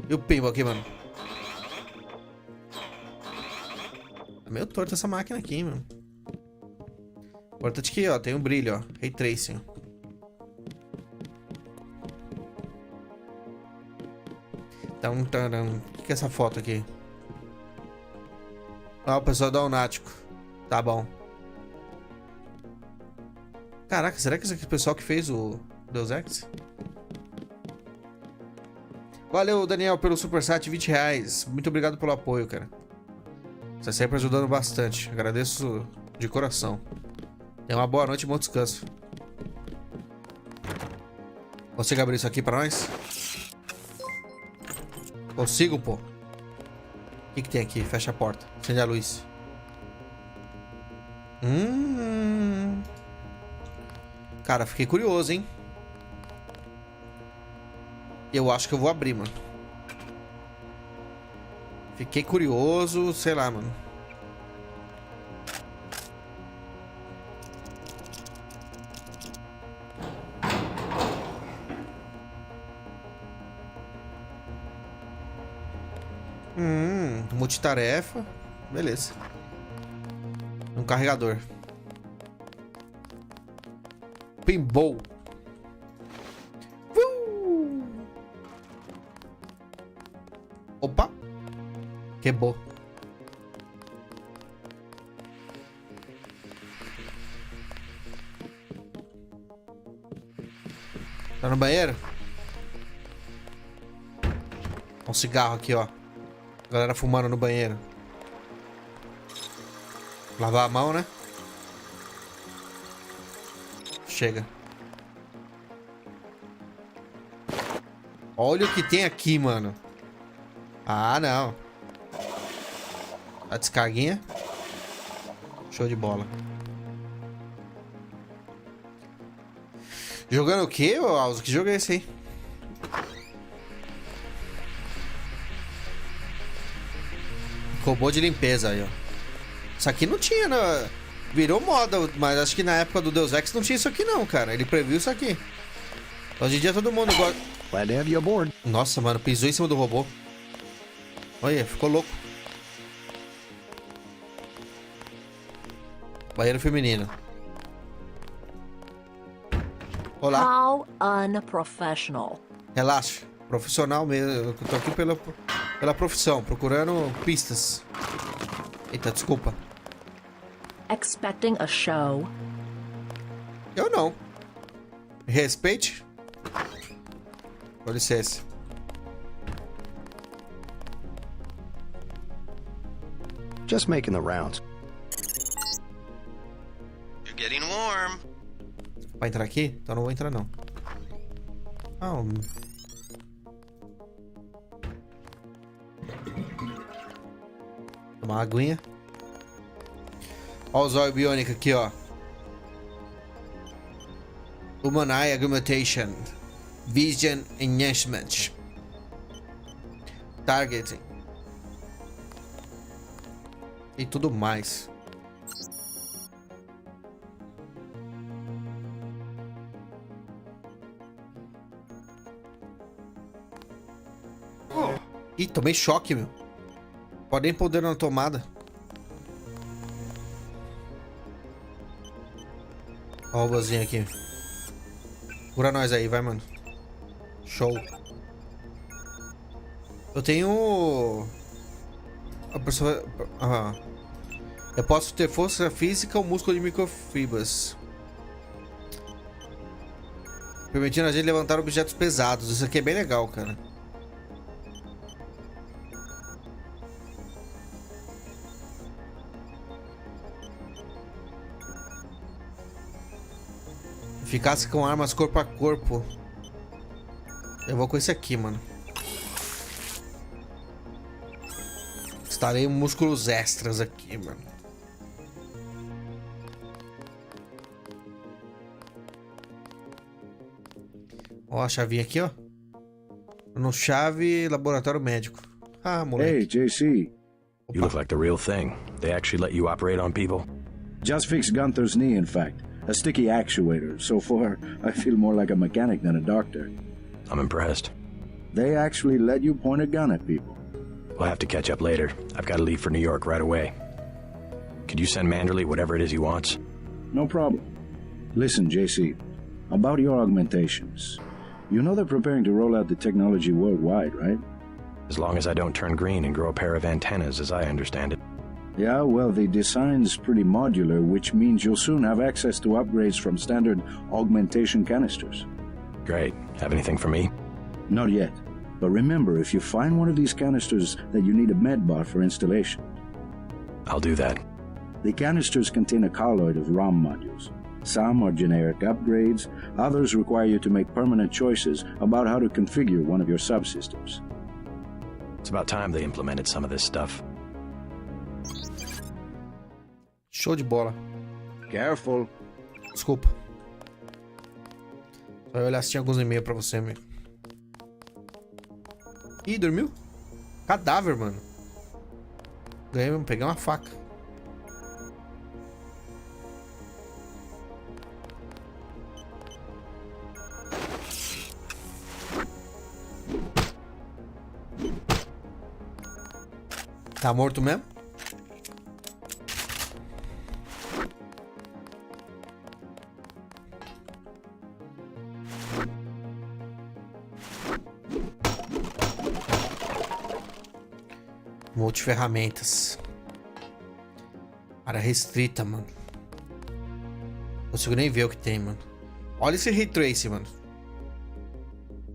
E o pinball aqui, mano? É meio torto essa máquina aqui, mano. Importante que, ó, tem um brilho, ó. Ray Tracing. Então, o que é essa foto aqui? Ah, o pessoal da Unático. Tá bom. Caraca, será que esse aqui é o pessoal que fez o Deus Ex? Valeu, Daniel, pelo superchat, R$20. Muito obrigado pelo apoio, cara. Você sempre ajudando bastante. Agradeço de coração. Tenha uma boa noite e bom descanso. Consigo abrir isso aqui pra nós? Consigo, pô. O que tem aqui? Fecha a porta. Acende a luz. Cara, fiquei curioso, hein? Eu acho que eu vou abrir, mano. Fiquei curioso, sei lá, mano. Multitarefa. Beleza. Um carregador. Pinball. Opa. Quebrou. Tá no banheiro? Um cigarro aqui, ó. Galera fumando no banheiro. Lavar a mão, né? Chega. Olha o que tem aqui, mano. Ah, não. A descarguinha. Show de bola. Jogando o quê, ô Alzo? Que jogo é esse aí? Robô de limpeza aí, ó. Isso aqui não tinha, né? Virou moda, mas acho que na época do Deus Ex não tinha isso aqui não, cara. Ele previu isso aqui. Hoje em dia todo mundo gosta... Glad to have you aboard. Nossa, mano, pisou em cima do robô. Olha, ficou louco. Banheiro feminino. Olá. How unprofessional. Relaxa. Profissional mesmo. Eu tô aqui pela profissão, procurando pistas. Eita, desculpa. Expecting a show? Eu não. Respeite. Com licença. Just making the rounds. You're getting warm. Vai entrar aqui? Então não vou entrar, não. Ah, Tomar uma aguinha. Ó o zóio biônico aqui, ó. Human Eye Augmentation. Vision Enhancement. Targeting. E tudo mais. Ih, tomei choque, meu. Pode nem poder na tomada. Ó o robôzinho aqui. Cura nós aí, vai, mano. Show. Eu tenho... A pessoa... Eu posso ter força física ou músculo de microfibras, permitindo a gente levantar objetos pesados. Isso aqui é bem legal, cara. Eficácia com armas corpo a corpo. Eu vou com esse aqui, mano. Estarei músculos extras aqui, mano. Ó a chavinha aqui, ó. No chave, laboratório médico. Ah, moleque. Hey, JC. You look like the real thing. They actually let you operate on people? Just fixed Gunther's knee, in fact. A sticky actuator. So far, I feel more like a mechanic than a doctor. I'm impressed. They actually let you point a gun at people. We'll have to catch up later. I've got to leave for New York right away. Could you send Manderley whatever it is he wants? No problem. Listen, JC. About your augmentations. You know they're preparing to roll out the technology worldwide, right? As long as I don't turn green and grow a pair of antennas, as I understand it. Yeah, well, the design's pretty modular, which means you'll soon have access to upgrades from standard augmentation canisters. Great. Have anything for me? Not yet. But remember, if you find one of these canisters that you need a medbot for installation. I'll do that. The canisters contain a colloid of ROM modules. Some are generic upgrades, others require you to make permanent choices about how to configure one of your subsystems. It's about time they implemented some of this stuff. Show de bola. Careful. Desculpa. Só olhar se tinha alguns e-mails pra você, amigo. Ih, dormiu? Cadáver, mano. Ganhei mesmo, peguei uma faca. Tá morto mesmo? Multiferramentas. Área restrita, mano. Não consigo nem ver o que tem, mano. Olha esse Ray Trace, mano.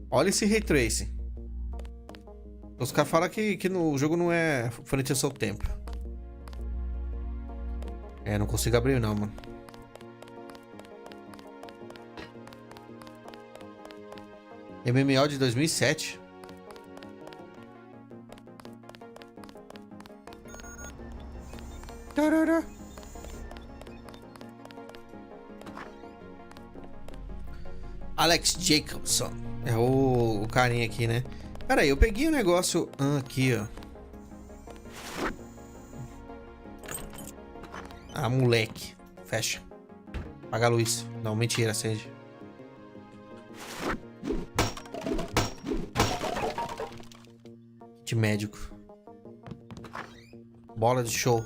Olha esse Ray Trace. Os caras falam que no jogo não é frente ao seu tempo. É, não consigo abrir não, mano. MMO de 2007. Tarará. Alex Jacobson. É o carinha aqui, né? Pera aí, eu peguei o negócio aqui, ó. Ah, moleque. Fecha. Apaga a luz. Não, mentira, acende. Kit médico. Bola de show.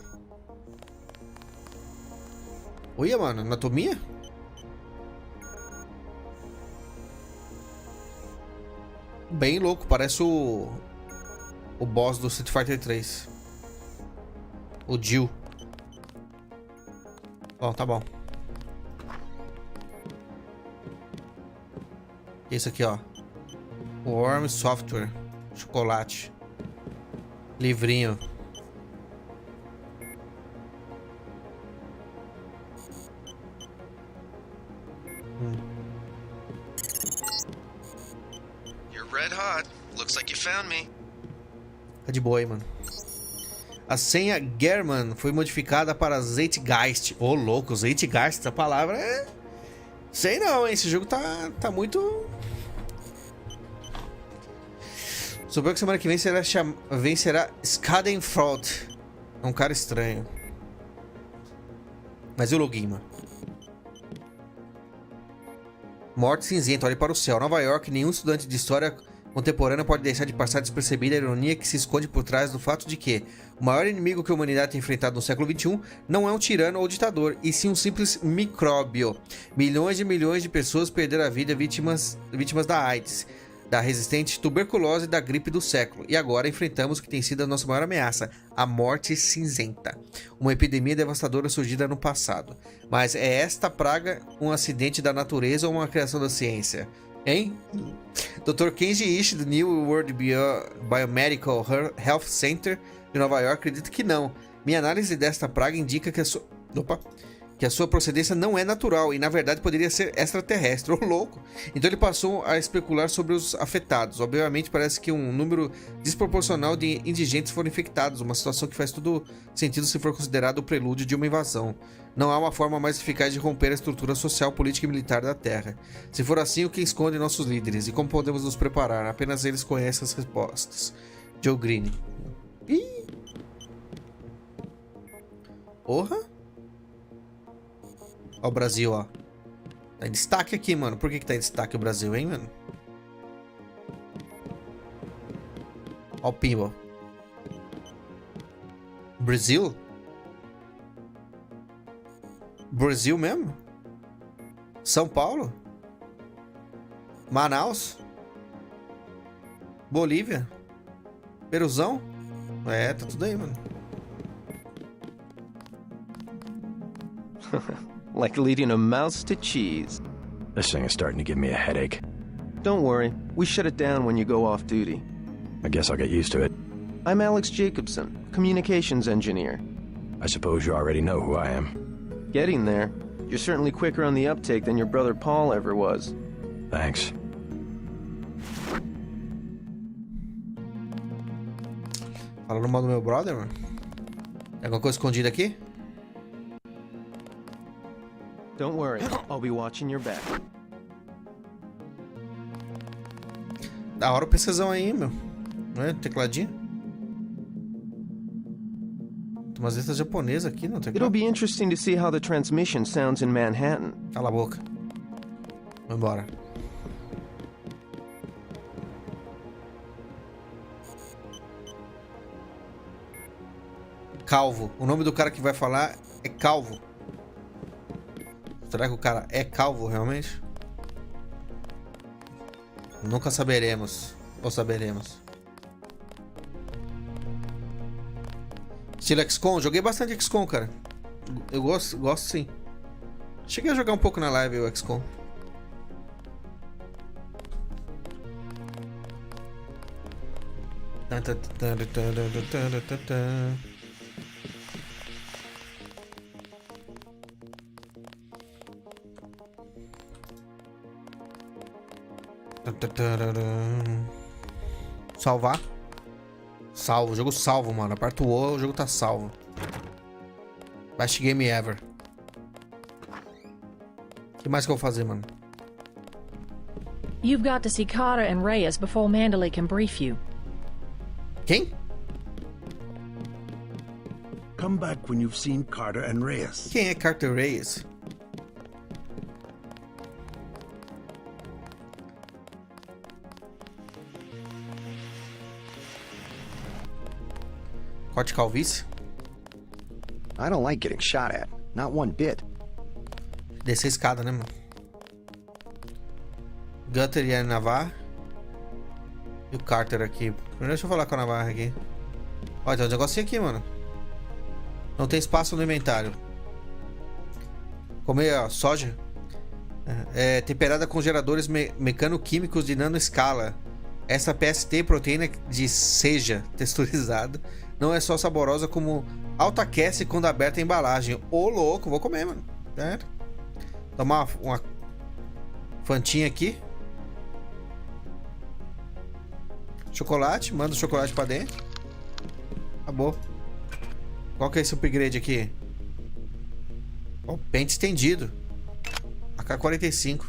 Olha, mano, anatomia? Bem louco, parece o boss do Street Fighter 3. O Jill. Bom, tá bom. Esse aqui, ó. Worm Software. Chocolate. Livrinho. You're red hot. Looks like you found me. Tá de boa aí, mano. A senha German foi modificada para Zeitgeist. Ô, louco, Zeitgeist, essa palavra é... Sei não, hein? Esse jogo tá muito... Soube que semana que vem vencerá Schadenfreude. É um cara estranho. Mas e o login, mano? Morte cinzenta, olhe para o céu. Nova York, nenhum estudante de história contemporânea pode deixar de passar despercebida a ironia que se esconde por trás do fato de que o maior inimigo que a humanidade tem enfrentado no século XXI não é um tirano ou ditador, e sim um simples micróbio. Milhões de pessoas perderam a vida vítimas da AIDS, da resistente tuberculose e da gripe do século. E agora enfrentamos o que tem sido a nossa maior ameaça, a morte cinzenta. Uma epidemia devastadora surgida no passado. Mas é esta praga um acidente da natureza ou uma criação da ciência? Hein? Dr. Kenji Ishii, do New World Biomedical Health Center de Nova York, acredita que não. Minha análise desta praga indica que a sua procedência não é natural e, na verdade, poderia ser extraterrestre ou louco. Então ele passou a especular sobre os afetados. Obviamente, parece que um número desproporcional de indigentes foram infectados, uma situação que faz todo sentido se for considerado o prelúdio de uma invasão. Não há uma forma mais eficaz de romper a estrutura social, política e militar da Terra. Se for assim, o que esconde nossos líderes? E como podemos nos preparar? Apenas eles conhecem as respostas. Joe Green. Ih! Porra! Ó o Brasil, ó. Tá em destaque aqui, mano. Por que tá em destaque o Brasil, hein, mano? Ó o pinball. Brasil? Brasil mesmo? São Paulo? Manaus? Bolívia? Peruzão? É, tá tudo aí, mano. Like leading a mouse to cheese. This thing is starting to give me a headache. Don't worry, we shut it down when you go off duty. I guess I'll get used to it. I'm Alex Jacobson, communications engineer. I suppose you already know who I am. Getting there. You're certainly quicker on the uptake than your brother Paul ever was. Thanks. Falando mal do meu brother, mano. Tem alguma coisa escondida aqui? Don't worry, I'll be watching your back. Da hora o precisão aí, meu. Não é? Tecladinho. Tem umas letras japonesas aqui no teclado. It'll be interesting to see how the transmission sounds in Manhattan. Cala a boca. Vambora. Calvo. O nome do cara que vai falar é Calvo. Será que o cara é calvo realmente? Nunca saberemos. Ou saberemos. Estilo XCOM. Joguei bastante XCOM, cara. Eu gosto sim. Cheguei a jogar um pouco na live o XCOM. Salvar. Salvo, jogo salvo, mano. Aperta o O, o jogo tá salvo. Best game ever. O que mais que eu vou fazer, mano? You've got to see Carter and Reyes before Mandalay can brief you. Quem? Come back when you've seen Carter and Reyes. Quem é Carter Reyes? Corte calvície? I don't like getting shot at. Not one bit. Descer a escada, né, mano? Gutter e a Navarra. E o Carter aqui. Primeiro deixa eu falar com a Navarra aqui. Olha, tem um negocinho aqui, mano. Não tem espaço no inventário. Comer, ó, soja. É temperada com geradores mecanoquímicos de nanoescala. Essa PST, proteína de seja texturizada, não é só saborosa como autoaquece quando aberta a embalagem. Ô, louco, vou comer, mano. Tomar uma fantinha aqui. Chocolate, manda o chocolate pra dentro. Acabou. Qual que é esse upgrade aqui? Ó, pente estendido. AK-45.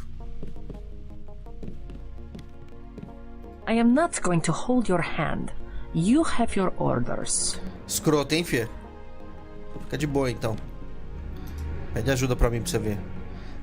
I am not going to hold your hand. You have your orders. Escroto, hein, fia? Fica de boa, então. Pede ajuda pra mim pra você ver.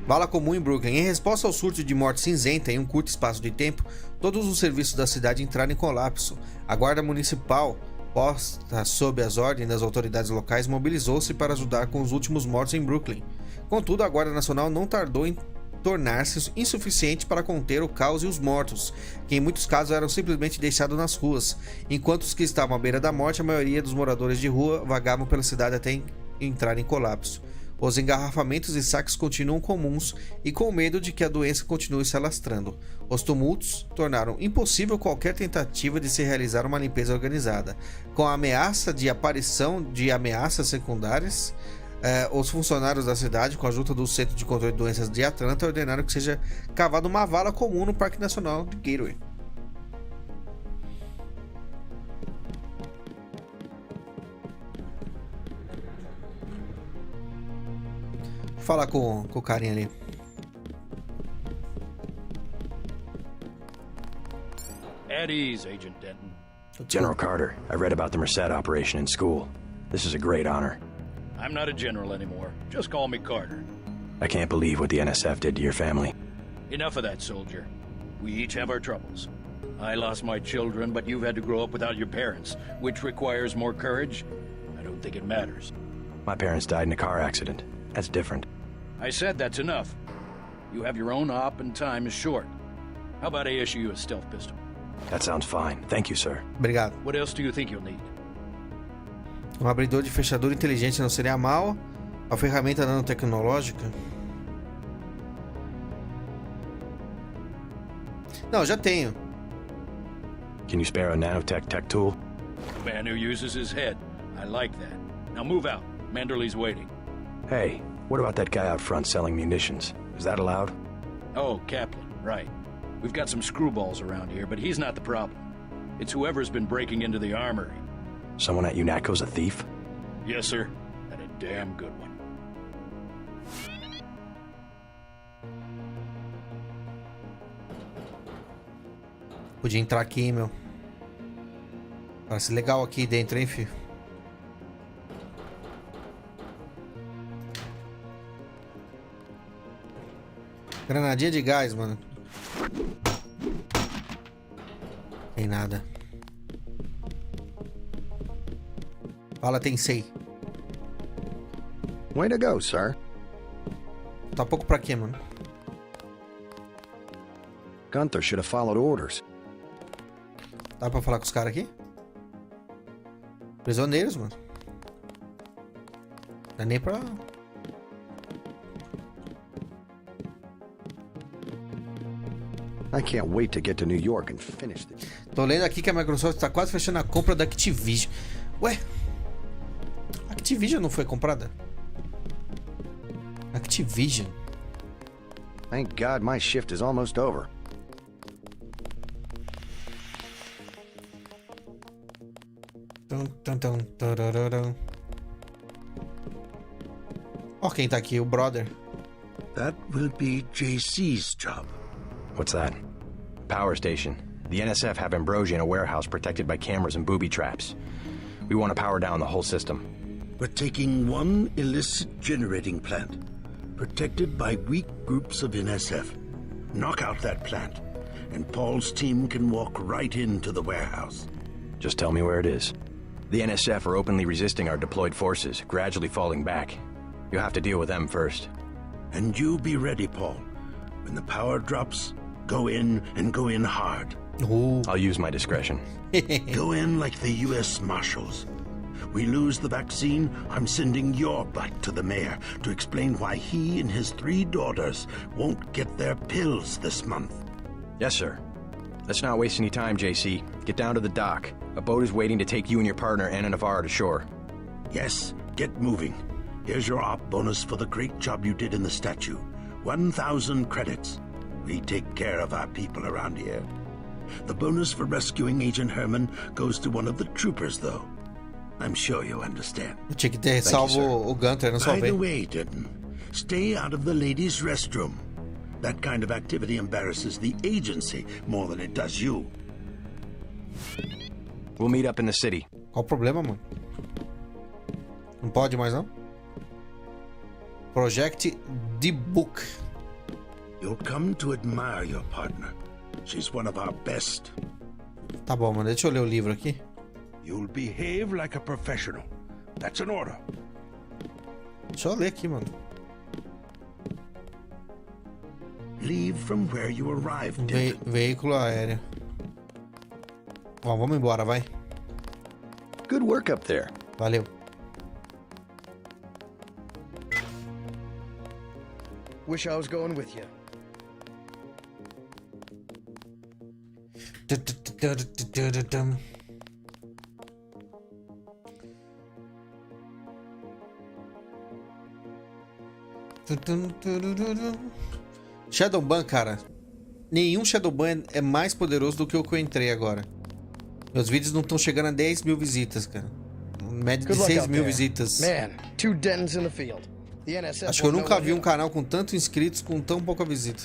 Bala comum em Brooklyn. Em resposta ao surto de morte cinzenta em um curto espaço de tempo, todos os serviços da cidade entraram em colapso. A guarda municipal, posta sob as ordens das autoridades locais, mobilizou-se para ajudar com os últimos mortos em Brooklyn. Contudo, a Guarda Nacional não tardou em tornar-se insuficiente para conter o caos e os mortos, que em muitos casos eram simplesmente deixados nas ruas, enquanto os que estavam à beira da morte, a maioria dos moradores de rua vagavam pela cidade até entrar em colapso. Os engarrafamentos e saques continuam comuns e com medo de que a doença continue se alastrando. Os tumultos tornaram impossível qualquer tentativa de se realizar uma limpeza organizada. Com a ameaça de aparição de ameaças secundárias, os funcionários da cidade, com a ajuda do Centro de Controle de Doenças de Atlanta, ordenaram que seja cavada uma vala comum no Parque Nacional de Gateway. Vou falar com o carinha ali. At ease, Agent Denton. General Carter, I read about the Merced operation in school. This is a great honor. I'm not a general anymore. Just call me Carter. I can't believe what the NSF did to your family. Enough of that, soldier. We each have our troubles. I lost my children, but you've had to grow up without your parents, which requires more courage. I don't think it matters. My parents died in a car accident. That's different. I said that's enough. You have your own op and time is short. How about I issue you a stealth pistol? That sounds fine. Thank you, sir. Obrigado. What else do you think you'll need? Um abridor de fechadura inteligente não seria mal. A ferramenta nanotecnológica. Não, já tenho. Can you spare a nanotech tech tool? Man who uses his head. I like that. Now move out. Manderley's waiting. Hey, what about that guy out front selling munitions? Is that allowed? Oh, Kaplan, right. We've got some screwballs around here, but he's not the problem. It's whoever's been breaking into the armory. Someone at UNATCO's a thief? Yes, sir. And a damn good one. Podia entrar aqui, hein, meu. Parece legal aqui dentro, hein, filho. Granadinha de gás, mano. Tem nada. Fala, Tensei. Way to go, sir. Tá pouco pra quê, mano? Gunther should have followed orders. Dá pra falar com os caras aqui? Prisioneiros, mano. Não é nem pra... I can't wait to get to New York and finish this. Tô lendo aqui que a Microsoft tá quase fechando a compra da Activision. Ué? A Activision não foi comprada? Activision. Thank God my shift is almost over. Ó quem tá aqui, o brother. That will be JC's job. What's that? Power station. The NSF have Ambrosia in a warehouse protected by cameras and booby traps. We want to power down the whole system. We're taking one illicit generating plant, protected by weak groups of NSF. Knock out that plant, and Paul's team can walk right into the warehouse. Just tell me where it is. The NSF are openly resisting our deployed forces, gradually falling back. You'll have to deal with them first. And you be ready, Paul. When the power drops, go in and go in hard. Ooh. I'll use my discretion. Go in like the U.S. Marshals. We lose the vaccine, I'm sending your butt to the mayor to explain why he and his 3 daughters won't get their pills this month. Yes, sir. Let's not waste any time, JC. Get down to the dock. A boat is waiting to take you and your partner, Anna Navarro, to shore. Yes, get moving. Here's your op bonus for the great job you did in the statue. 1,000 credits. We take care of our people around here. The bonus for rescuing Agent Herman goes to one of the troopers, though. I'm sure you understand. Eu tinha que ter salvo o Gunter, não By salvei. the way, Denton, stay out of the ladies' restroom. That kind of activity embarrasses the agency more than it does you. We'll meet up in the city. Qual o problema, mano? Não pode mais, não? Project The Book. You'll come to admire your partner. She's one of our best. Tá bom, mano. Deixa eu ler o livro aqui. You'll behave like a professional. That's an order. Deixa eu ler aqui, mano. Leave from where you arrived, Denton. Veículo aéreo. Bom, vamos embora, vai. Good work up there. Valeu. Wish I was going with you. Shadowban, cara. Nenhum Shadowban é mais poderoso do que o que eu entrei agora. Meus vídeos não estão chegando a 10 mil visitas, cara. Média de 6 mil visitas. Man, 2 Dentons in the field. The NSF Acho que eu nunca vi um canal com tantos inscritos com tão pouca visita.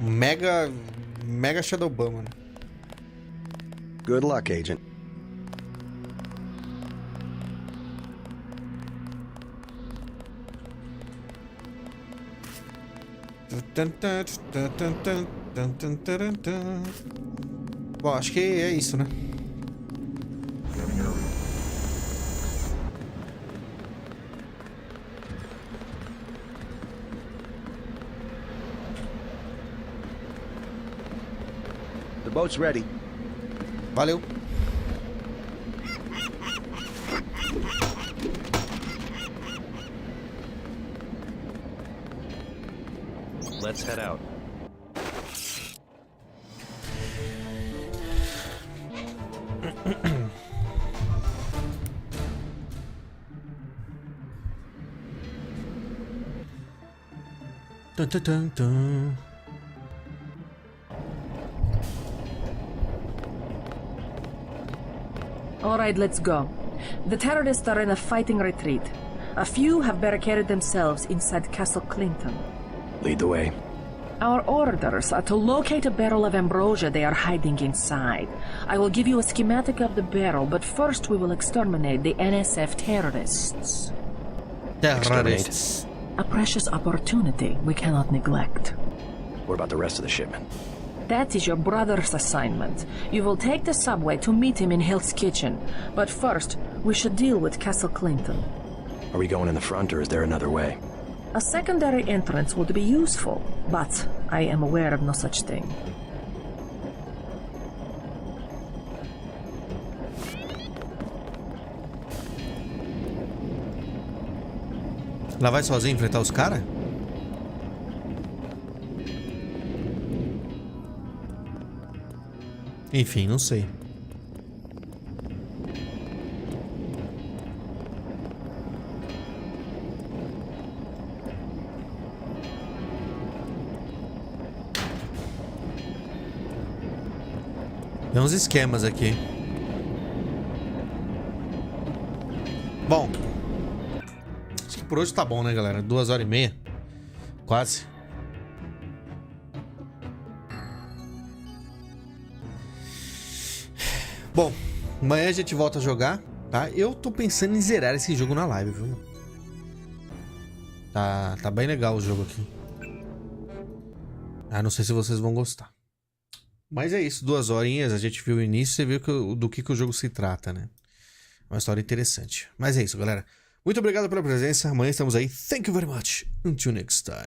Mega Shadowban, mano. Good luck, Agent. Bom, acho que é isso, né? The boat's ready. Valeu. Let's head out. Dun, dun, dun, dun. All right, let's go. The terrorists are in a fighting retreat. A few have barricaded themselves inside Castle Clinton. Lead the way. Our orders are to locate a barrel of ambrosia they are hiding inside. I will give you a schematic of the barrel, but first we will exterminate the NSF terrorists. Terrorists. A precious opportunity we cannot neglect. What about the rest of the shipment? That is your brother's assignment. You will take the subway to meet him in Hill's Kitchen. But first, we should deal with Castle Clinton. Are we going in the front or is there another way? A secondary entrance would be useful, but I am aware of no such thing. Ela vai sozinha enfrentar os caras? Enfim, não sei. Tem uns esquemas aqui. Bom, acho que por hoje tá bom, né, galera? 2h30. Quase. Bom, amanhã a gente volta a jogar, tá? Eu tô pensando em zerar esse jogo na live, viu? Tá bem legal o jogo aqui. Ah, não sei se vocês vão gostar. Mas é isso, 2 horinhas, a gente viu o início, você viu do que o jogo se trata, né? Uma história interessante. Mas é isso, galera. Muito obrigado pela presença, amanhã estamos aí. Thank you very much. Until next time.